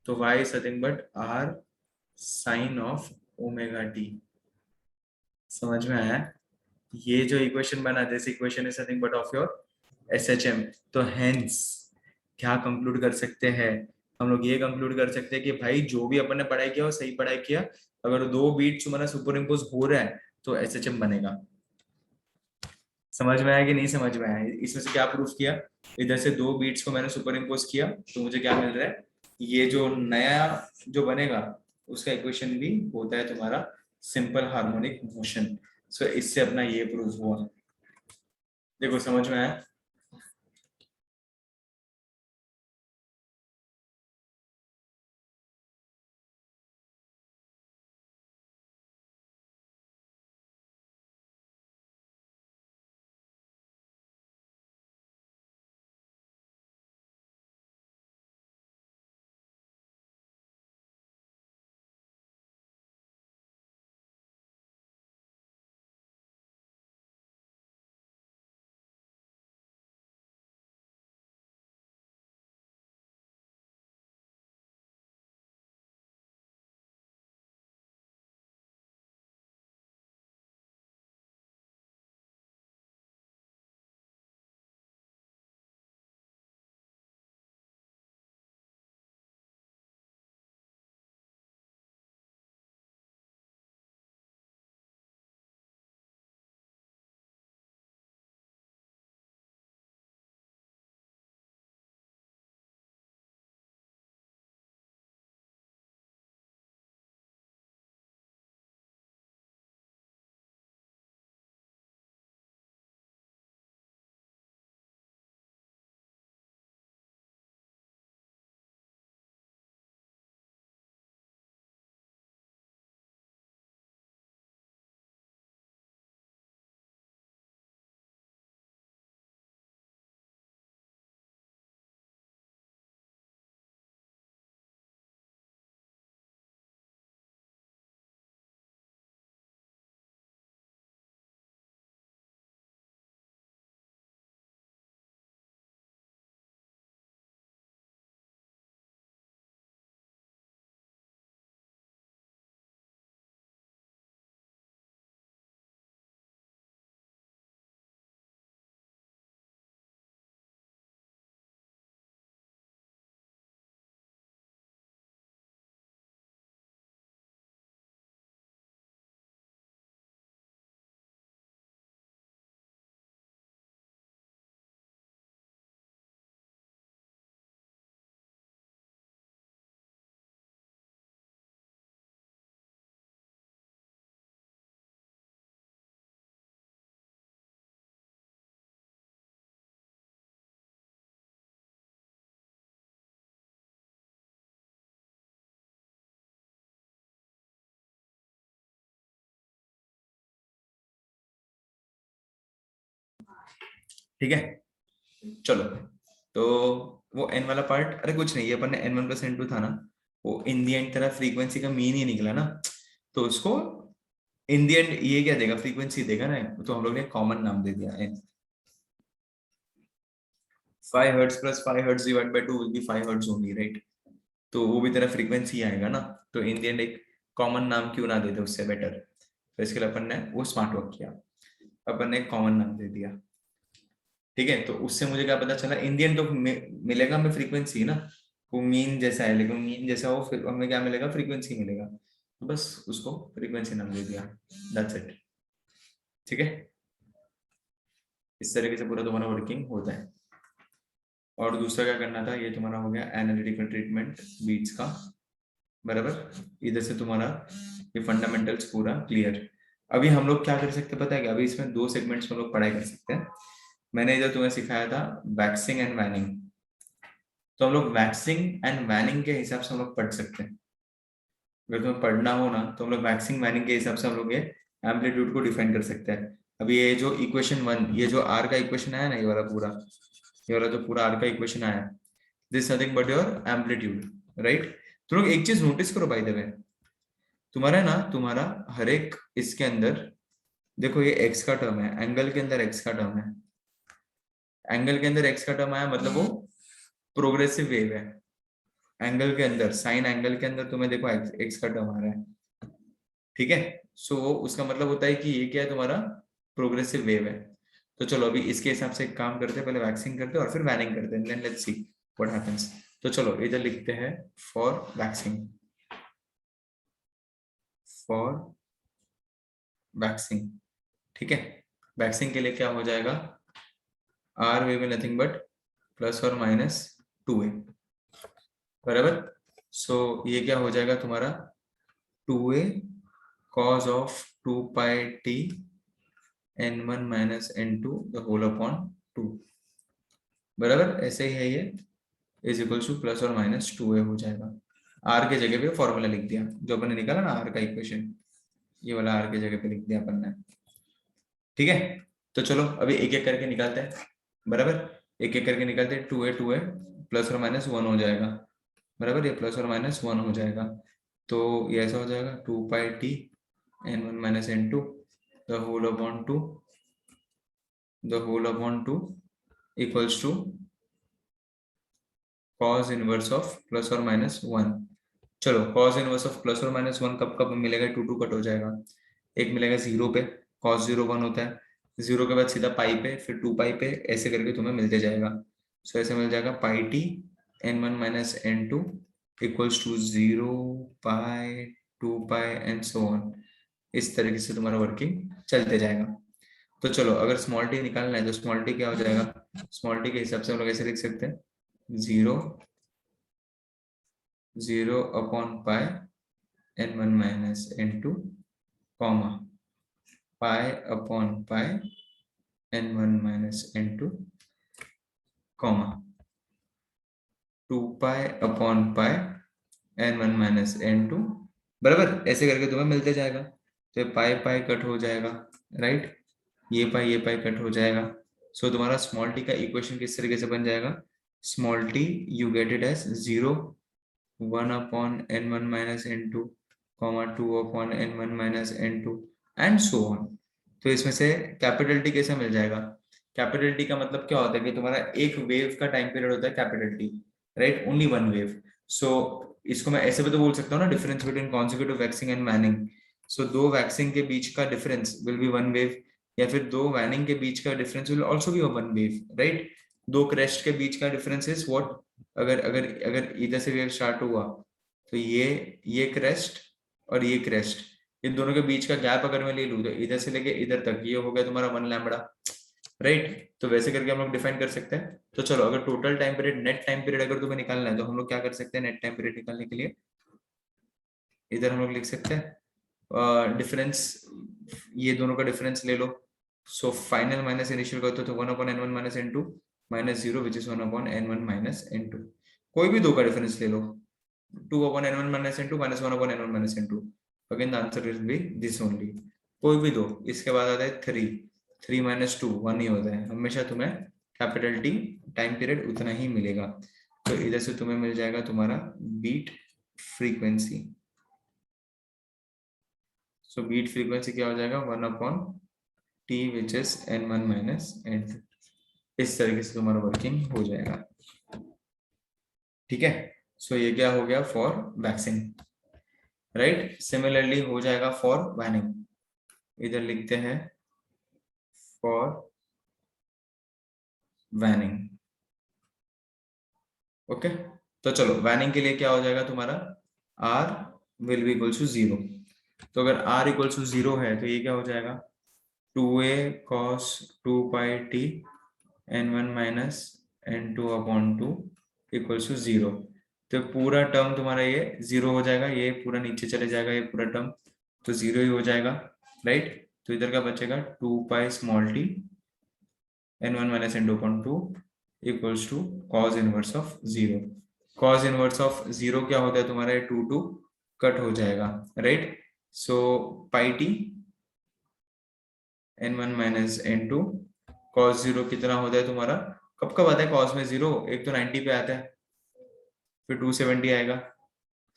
तो y is nothing but R sine of omega T. समझ में आया? ये जो इक्वेशन बना this equation is nothing but of your S H M. तो हेंस क्या कंक्लूड कर सकते हैं हम लोग? ये कंक्लूड कर सकते हैं कि भाई जो भी अपन ने पढ़ाई किया वो सही पढ़ाई किया। अगर दो बीट्स हमारा सुपर इम्पोज हो रहा है तो एस एच एम बनेगा। समझ में आया कि नहीं समझ में आया? इसमें से क्या प्रूफ किया? इधर से दो बीट्स को मैंने सुपर इम्पोज किया तो मुझे क्या मिल रहा है? ये जो नया जो बनेगा उसका इक्वेशन भी होता है तुम्हारा सिंपल हार्मोनिक मोशन। सो इससे अपना ये प्रूफ हुआ। देखो समझ में आया? ठीक है चलो। तो वो एन वाला पार्ट, अरे कुछ नहीं, ये अपन ने N one plus N two था ना, वो इन दी एंड तेरा फ्रीक्वेंसी का मीन ही निकला ना, तो उसको इन दी एंड ये क्या देगा? फ्रीक्वेंसी देगा ना। तो हम लोग ने कॉमन नाम दे दिया N. 5 hertz plus 5 hertz divide by 2 will be 5 hertz only, right? तो वो भी तेरा फ्रीक्वेंसी आएगा ना। तो इन दी एंड एक कॉमन नाम क्यों ना दे दे उससे बेटर। तो इसके लिए अपन ने वो स्मार्ट वर्क किया, अपन ने कॉमन नाम दे दिया। ठीक है, तो उससे मुझे क्या पता चला? इंडियन तो मिलेगा हमें फ्रीक्वेंसी ना, वो मीन जैसा है, लेकिन मीन जैसा हो फिर हमें क्या मिलेगा? फ्रीक्वेंसी मिलेगा। तो बस उसको फ्रीक्वेंसी नाम दे दिया, दैट्स इट। ठीक है, इस तरीके से पूरा तुम्हारा वर्किंग होता है। और दूसरा क्या करना था, ये तुम्हारा हो गया एनालिटिकल ट्रीटमेंट बीट्स का, बराबर। इधर से तुम्हारा ये फंडामेंटल्स पूरा क्लियर। अभी हम लोग क्या कर सकते हैं पता है क्या? अभी इसमें दो सेगमेंट्स में लोग पढ़ाई कर सकते हैं। मैंने इधर तुम्हें सिखाया था वैक्सिंग एंड वैनिंग, तो हम लोग वैक्सिंग एंड वैनिंग के हिसाब से हम लोग पढ़ सकते हैं। अगर तुम्हें पढ़ना हो ना तो हम लोग वैक्सिंग वैनिंग के हिसाब से हम लोग ये एम्पलीट्यूड को डिफाइन कर सकते हैं। अभी ये जो इक्वेशन वन, ये जो आर का इक्वेशन आया ना, ये वाला पूरा, ये वाला जो पूरा आर का इक्वेशन आया, this nothing but your amplitude, right? तो लोग एक चीज नोटिस करो बाय द वे, तुम्हारा ना, तुम्हारा हर एक इसके अंदर देखो ये x का टर्म है, एंगल के अंदर x का टर्म है, एंगल के अंदर x का टर्म आया मतलब वो प्रोग्रेसिव वेव है। एंगल के अंदर, साइन एंगल के अंदर तुम्हें देखो x का टर्म आ रहा है, ठीक है। सो उसका मतलब होता है कि ये क्या है, तुम्हारा प्रोग्रेसिव वेव है। तो चलो अभी इसके हिसाब से एक काम करते हैं, पहले वैक्सिंग करते हैं और फिर वैनिंग करते हैं, then let's see what happens. तो चलो इधर लिखते हैं फॉर वैक्सिंग, फॉर वैक्सिंग, ठीक है। वैक्सिंग के लिए क्या हो जाएगा, आर वे में नथिंग बट प्लस और माइनस 2a, बराबर। सो ये क्या हो जाएगा तुम्हारा 2a cos of 2 pi t n1 minus n2 the whole upon 2, बराबर ऐसे ही है ये, इज इक्वल्स टू प्लस और माइनस 2a हो जाएगा। आर के जगह पे फॉर्मूला लिख दिया जो अपन ने निकाला ना आर का इक्वेशन, ये वाला आर के जगह पे लिख दिया अपन ने, ठीक है। तो चलो अभी एक एक करके निकालते हैं, बराबर। एक एक करके निकालते हैं, 2a प्लस और माइनस 1 हो जाएगा, बराबर, ये प्लस और माइनस 1 हो जाएगा। तो ये ऐसा हो जाएगा 2 pi T n1 minus n2 the whole upon 2, the whole upon 2 equals to cos inverse of plus और माइनस 1। चलो cos इनवर्स ऑफ प्लस और माइनस 1 कब कब मिलेगा, 2 कट हो जाएगा, एक मिलेगा 0 पे, cos 0 1 होता है, 0 के बाद सीधा पाई पे, फिर 2 पाई पे, ऐसे करके तुम्हें मिलते जाएगा। सो ऐसे मिल जाएगा pi T n1 minus n2 equals to 0 pi 2 pi and so on. इस तरीके से तुम्हारा वर्किंग चलते जाएगा। तो चलो अगर स्मॉल टी निकालना है तो स्मॉल टी क्या हो जाएगा, स्मॉल टी के हिसाब से हम लोग ऐसे लिख सकते हैं 0 upon pi n1 minus n2 comma पाई अपॉन पाई n1 माइनस n2 कॉमा 2 पाई अपॉन पाई n1 माइनस n2, बराबर ऐसे करके तुम्हें मिलते जाएगा। तो ये पाई पाई कट हो जाएगा, राइट, ये पाई कट हो जाएगा। सो तुम्हारा स्मॉल टी का इक्वेशन किस तरीके से बन जाएगा, small T you get it as 0 1 upon n1 minus n2 comma 2 upon n1 minus n2 and so on. तो इसमें से कैपिटल टी कैसे मिल जाएगा, कैपिटल टी का मतलब क्या होता है कि तुम्हारा एक वेव का टाइम पीरियड होता है capital T, right, only one wave. So इसको मैं ऐसे भी तो बोल सकता हूँ ना, difference between consecutive waxing and waning. So दो वैक्सिंग के बीच का difference will be one wave, या फिर दो वैनिंग के बीच का difference will also be one wave, right. दो क्रेस्ट के बीच का डिफरेंस इज व्हाट, अगर अगर अगर इधर से वेव स्टार्ट हुआ तो ये क्रेस्ट और ये क्रेस्ट, इन दोनों के बीच का गैप अगर मैं ले लूं तो इधर से लेके इधर तक ये हो गया तुम्हारा 1 लैम्बडा, राइट। तो वैसे करके हम लोग डिफाइन कर सकते हैं। तो चलो अगर total time period, net time period अगर तुम्हें निकालना है तो हम लोग क्या कर सकते हैं, नेट टाइम पीरियड निकालने के लिए इधर हम लोग लिख सकते हैं डिफरेंस, ये दोनों का डिफरेंस ले लो। सो फाइनल माइनस इनिशियल करते हो तो 1 upon n1 minus n2 minus 0 which is 1 upon n1 minus n2, कोई भी दो का डिफरेंस ले लो, 2 upon n1 minus n2 minus 1 upon n1 minus n2, again the answer will be this only, कोई भी दो। इसके बाद आता है 3 minus 2 1 ही होता है, हमेशा तुम्हें कैपिटल टी टाइम पीरियड उतना ही मिलेगा। तो इधर से तुम्हें मिल जाएगा तुम्हारा बीट फ्रीक्वेंसी। सो बीट फ्रीक्वेंसी क्या हो जाएगा 1 upon T which is n1 minus n2। इस तरीके से तुम्हारा वर्किंग हो जाएगा, ठीक है। सो ये क्या हो गया फॉर वैक्सिंग, राइट। सिमिलरली हो जाएगा फॉर वैनिंग, इधर लिखते हैं फॉर वैनिंग, ओके। तो चलो वैनिंग के लिए क्या हो जाएगा तुम्हारा, R will be equals to 0। तो अगर आर इक्वल्स टू 0 है तो ये क्या हो जाएगा 2a cos 2 pi T n1 minus n2 upon 2 equals to 0। तो पूरा टर्म तुम्हारा ये 0 हो जाएगा, ये पूरा नीचे चले जाएगा, ये पूरा टर्म तो 0 ही हो जाएगा, राइट। तो इधर का बचेगा 2 pi small T n1 minus n2 upon 2 equals to cos inverse of 0। cos inverse of 0 क्या होता है तुम्हारा, 2 कट हो जाएगा, राइट। सो pi T n1 minus n2 cos 0 कितना होता है तुम्हारा, कब कब आता है cos में 0, एक तो 90 पे आता है, फिर 270 आएगा,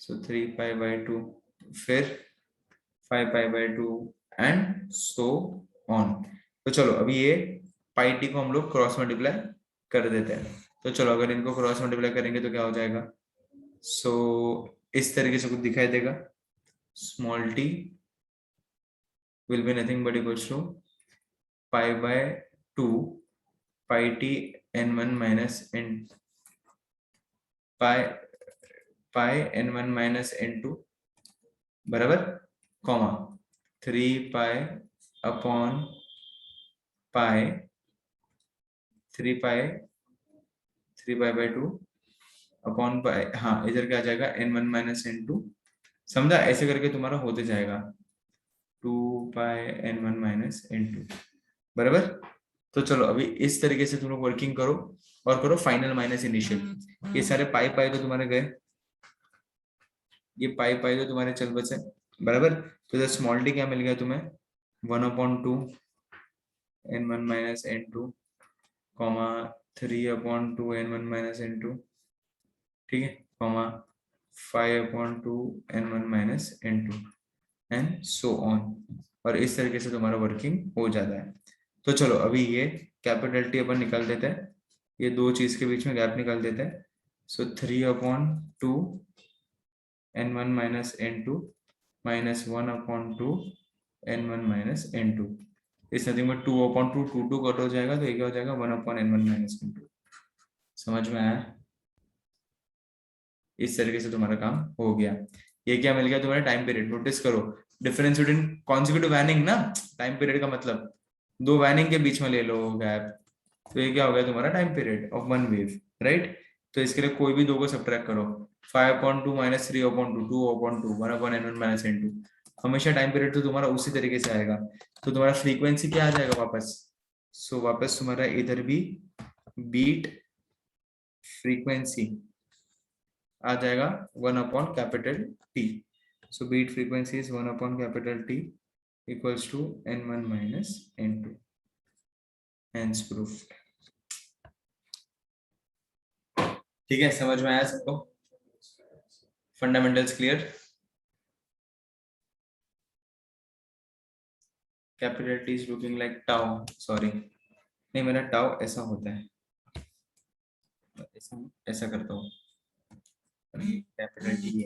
सो 3 पाई बाई 2, फिर 5 pi by 2 and so on. तो चलो अभी ये पाई टी को हम लोग क्रॉस मल्टीप्लाई कर देते हैं। तो चलो अगर इनको क्रॉस मल्टीप्लाई करेंगे तो क्या हो जाएगा, सो इस तरीके से कुछ दिखाई देगा, small T will be nothing but equals to pi by 2 pi T n1 minus n pi pi n1 minus n2 बराबर, comma 3 pi upon pi 3 pi by 2 upon pi, हाँ इधर क्या आ जाएगा n1 माइनस n2, समझा, ऐसे करके तुम्हारा होते जाएगा 2 पाई n1 माइनस n2 बराबर। तो चलो अभी इस तरीके से तुम लोग वर्किंग करो और करो फाइनल माइनस इनिशियल। ये सारे पाई पाई तो तुम्हारे गए, ये पाई पाई तो तुम्हारे चल बचे बराबर। तो स्मॉल टी क्या मिल गया तुम्हें, 1/2 n1 minus n2 comma 3/2 n1 minus n2, ठीक है, comma 5/2 n1 minus n2 and so on. और इस तरीके से तुम्हारा वर्किंग हो जाता है। तो चलो अभी ये कैपिटल टी अपन निकाल देते हैं, ये दो चीज के बीच में गैप निकाल देते हैं। सो 3/2 n1 minus n2 minus 1/2 n1 minus n2, इस नथिंग में 2/2 2 कट हो जाएगा, तो ये क्या हो जाएगा 1/n1 माइनस n2। समझ में आया, इस तरीके से तुम्हारा काम हो गया। ये क्या मिल गया तुम्हारे टाइम पीरियड, नोटिस करो डिफरेंस बिटवीन कॉन्जिक्यूटिव वैनिंग ना, टाइम पीरियड का मतलब दो वैनिंग के बीच में ले लो गैप, तो ये क्या हो गया तुम्हारा time period of one wave, right. तो इसके लिए कोई भी दो को सब्ट्रैक्ट करो, 5/2 माइनस 3/2 2/2 1/n1 माइनस n2, हमेशा टाइम पीरियड तो तुम्हारा उसी तरीके से आएगा। तो तुम्हारा फ्रीक्वेंसी क्या आ जाएगा वापस, सो वापस तुम्हारा इधर भी बीट फ्रीक्वेंसी आ जाएगा 1/T। So beat frequency is 1/T equals to n1 minus n2, hence proof। ठीक है, समझ में आया सबको, fundamentals clear. Capital T is looking like tau, sorry नहीं मेरा टाउ ऐसा होता है, ऐसा ऐसा करता हूँ, कैपिटल टी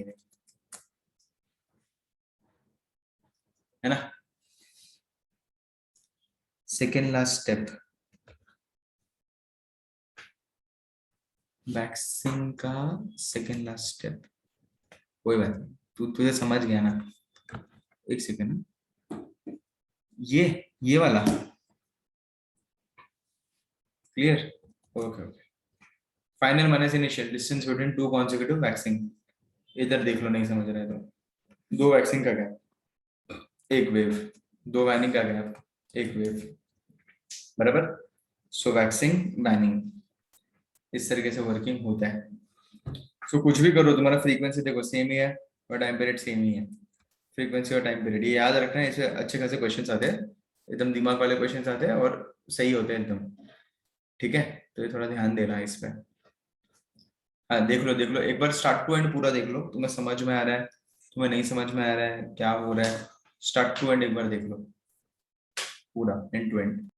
है ना। सेकेंड लास्ट स्टेप, वैक्सिंग का सेकेंड लास्ट स्टेप, कोई बात नहीं, तू तुझे समझ गया ना। एक सेकेंड, ये वाला clear, okay okay. Final minus initial distance between two consecutive waxing, इधर देख लो नहीं समझ रहे तो, दो वैक्सिंग का गैप एक वेव, दो वैनिंग का गैप एक वेव बराबर। सो वैक्सिंग वैनिंग इस तरीके से वर्किंग होता है। सो कुछ भी करो तुम्हारा फ्रीक्वेंसी देखो सेम ही है और टाइम पीरियड सेम ही है, फ्रीक्वेंसी और टाइम पीरियड ये याद रखना है, इससे अच्छे खासे क्वेश्चंस आते हैं, एकदम दिमाग वाले क्वेश्चंस आते हैं और सही होते हैं एकदम, ठीक है। तो ये थोड़ा ध्यान देना है इस पे। हाँ देख लो एक बार स्टार्ट टू एंड पूरा देख लो, तुम्हें समझ में आ रहा है, तुम्हें नहीं समझ में आ रहा है क्या हो रहा है, स्टार्ट टू एंड एक बार देख लो पूरा एंड टू एंड।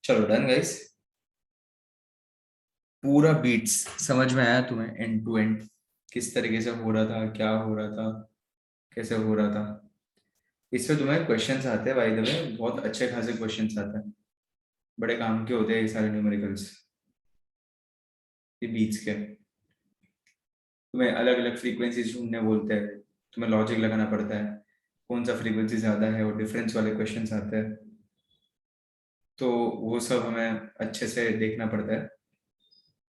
चलो डन गाइस। पूरा बीट्स समझ में आया तुम्हें एंड टू एंड, किस तरीके से हो रहा था, क्या हो रहा था, कैसे हो रहा था। इसमें तुम्हें क्वेश्चंस आते हैं बाय द वे, बहुत अच्छे खासे क्वेश्चंस आते हैं, बड़े काम के होते हैं ये सारे न्यूमेरिकल्स, ये बीट्स के। तुम्हें अलग अलग फ्रीक्वेंसीज ढूंढने बोलते हैं, तुम्हें लॉजिक लगाना पड़ता है, कौन सा फ्रीक्वेंसी ज्यादा है, और डिफरेंस वाले क्वेश्चंस आते हैं, तो वो सब हमें अच्छे से देखना पड़ता है,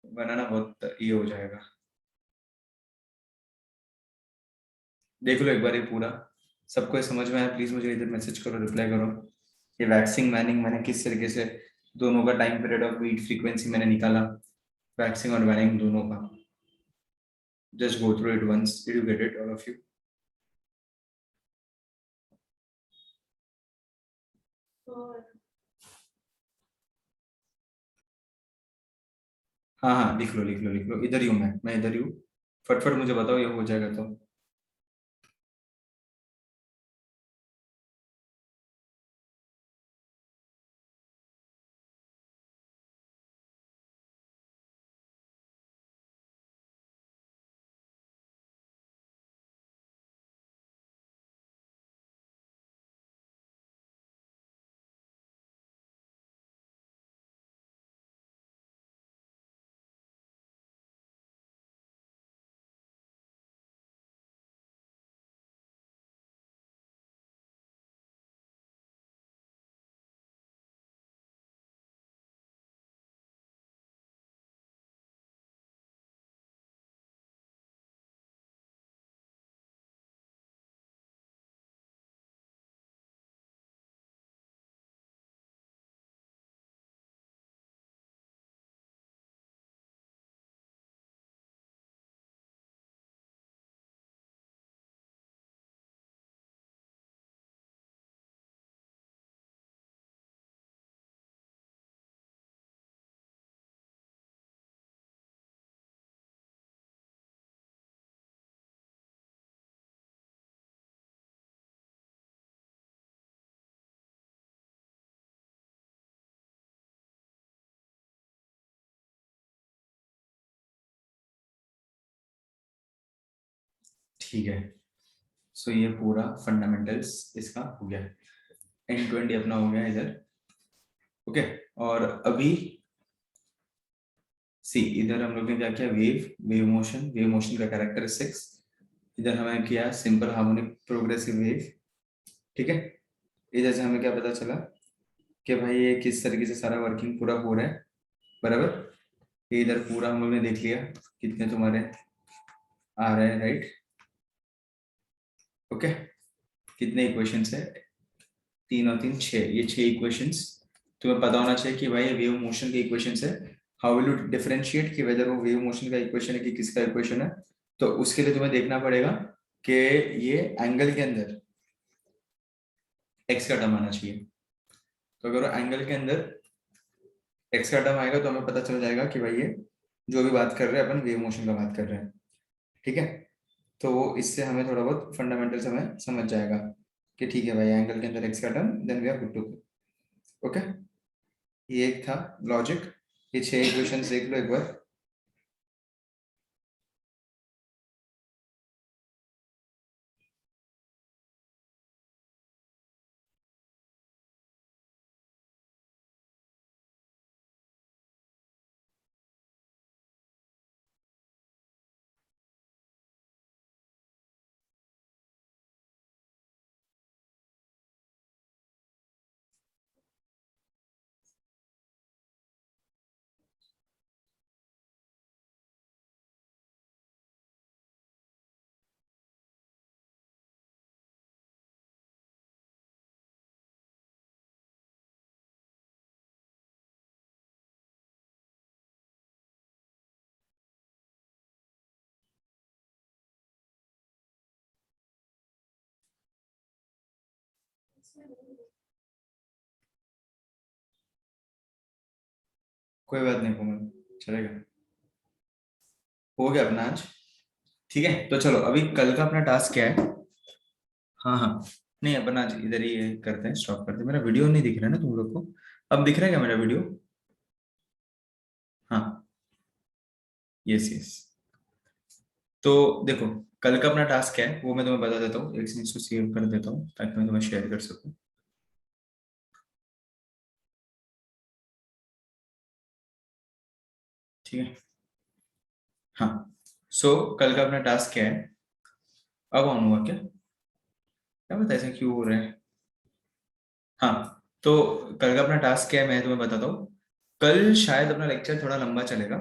बनाना बहुत ये हो जाएगा। देख लो एक बार ये पूरा, सबको ये समझ में आया प्लीज मुझे इधर मैसेज करो, रिप्लाई करो। ये वैक्सिंग मैनिंग मैंने किस तरीके से दोनों का time period of beat frequency मैंने निकाला, वैक्सिंग और मैनिंग दोनों का। Just go through it once, did you get it all of you? हाँ हाँ, लिख लो लिख लो लिख लो, इधर ही हूँ मैं इधर ही हूँ। फटफट मुझे बताओ ये हो जाएगा तो। ठीक है, सो ये पूरा फंडामेंटल्स इसका हो गया, एंड 20 अपना हो गया इधर। ओके, और अभी सी इधर हम लोग ने क्या किया, वेव मोशन का कैरेक्टरिस्टिक्स, इधर हमें किया सिंपल हार्मोनिक प्रोग्रेसिव वेव। ठीक है, इधर से हमें क्या पता चला कि भाई ये किस तरीके से सारा वर्किंग पूरा हो रहा है, बराबर। ये इधर पूरा हम लोग ने देख लिया, कितने तुम्हारे आ रहे हैं, राइट। ओके, कितने इक्वेशंस है, 3 और 3 6, ये 6 इक्वेशंस। तुम्हें पता होना चाहिए कि भाई ये वेव मोशन के इक्वेशंस है। हाउ विल यू डिफरेंशिएट कि वेदर वो वेव मोशन का इक्वेशन है कि किसका इक्वेशन है। तो उसके लिए तुम्हें देखना पड़ेगा कि ये एंगल के अंदर एक्स का टर्म आना चाहिए। तो अगर वो एंगल के अंदर एक्स का टर्म आएगा तो हमें पता चल जाएगा कि भाई ये जो भी बात कर रहे हैं अपन वेव मोशन का बात कर रहे हैं। ठीक है, तो वो इससे हमें थोड़ा बहुत फंडामेंटल हमें समझ जाएगा कि ठीक है भाई एंगल के अंदर एक्स का term, then we are good to go. Okay, ये एक था लॉजिक। ये 6 इक्वेशंस देख लो एक बार। कोई बात नहीं कोमल, चलेगा, हो गया अपना आज। ठीक है, तो चलो अभी कल का अपना टास्क क्या है। हाँ हाँ, नहीं अपन आज इधर ही ये करते हैं, स्टॉप करते हैं। मेरा वीडियो नहीं दिख रहा है ना तुम लोग को? अब दिख रहा है क्या मेरा वीडियो? हाँ, यस यस। तो देखो, कल का अपना टास्क क्या है वो मैं तुम्हें बता देता हूँ, एक सेकंड इसको सेव कर देता हूँ ताकि मैं तुम्हें शेयर कर सकूँ। ठीक है, हाँ। सो कल का अपना टास्क क्या है? अब ऑन हुआ क्या? क्या पता ऐसा क्यों हो रहा है। हाँ, तो कल का अपना टास्क क्या है मैं तुम्हें बताता हूँ। कल शायद अपना लेक्चर थोड़ा लंबा चलेगा।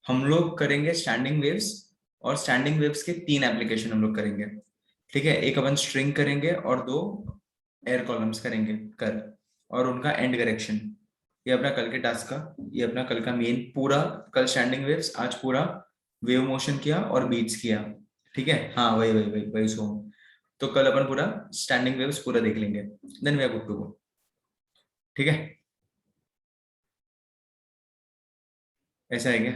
हम लोग करेंगे स्टैंडिंग वेव्स, और स्टैंडिंग वेव्स के 3 एप्लीकेशन हम लोग करेंगे। ठीक है, एक अपन स्ट्रिंग करेंगे और 2 एयर कॉलम्स करेंगे कर, और उनका एंड करेक्शन। ये अपना कल के टास्क का, ये अपना कल का मेन पूरा। कल स्टैंडिंग वेव्स, आज पूरा वेव मोशन किया और बीट्स किया। ठीक है, हाँ वही वही वही वही सॉन्ग। तो कल अपन पूरा स्टैंडिंग वेव्स पूरा देख लेंगे, then we are good to go. ठीक है, ऐसा है क्या?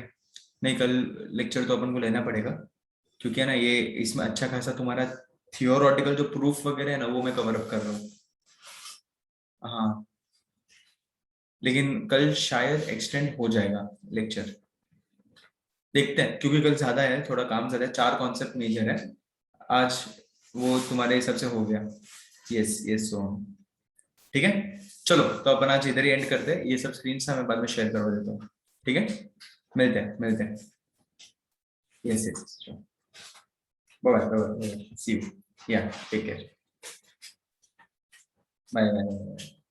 नहीं, कल लेक्चर तो अपन को लेना पड़ेगा, क्योंकि है ना ये, इसमें अच्छा खासा तुम्हारा थियोरटिकल जो प्रूफ वगैरह है ना वो मैं कवर अप कर रहा हूँ। हाँ, लेकिन कल शायद एक्सटेंड हो जाएगा लेक्चर। देखते हैं, क्योंकि कल ज्यादा है, थोड़ा काम ज्यादा है, 4 कॉन्सेप्ट मेजर है आज। वो तुम्हारे हिसाब से हो गया? Yes yes so. ठीक है, चलो तो अपन आज इधर ही एंड करते हैं। ये सब स्क्रीन से मैं बाद में शेयर करवा देता हूँ। ठीक है, मिलते हैं मिलते हैं। Yes yes, bye bye bye, see you, या टेक केयर, बाय बाय।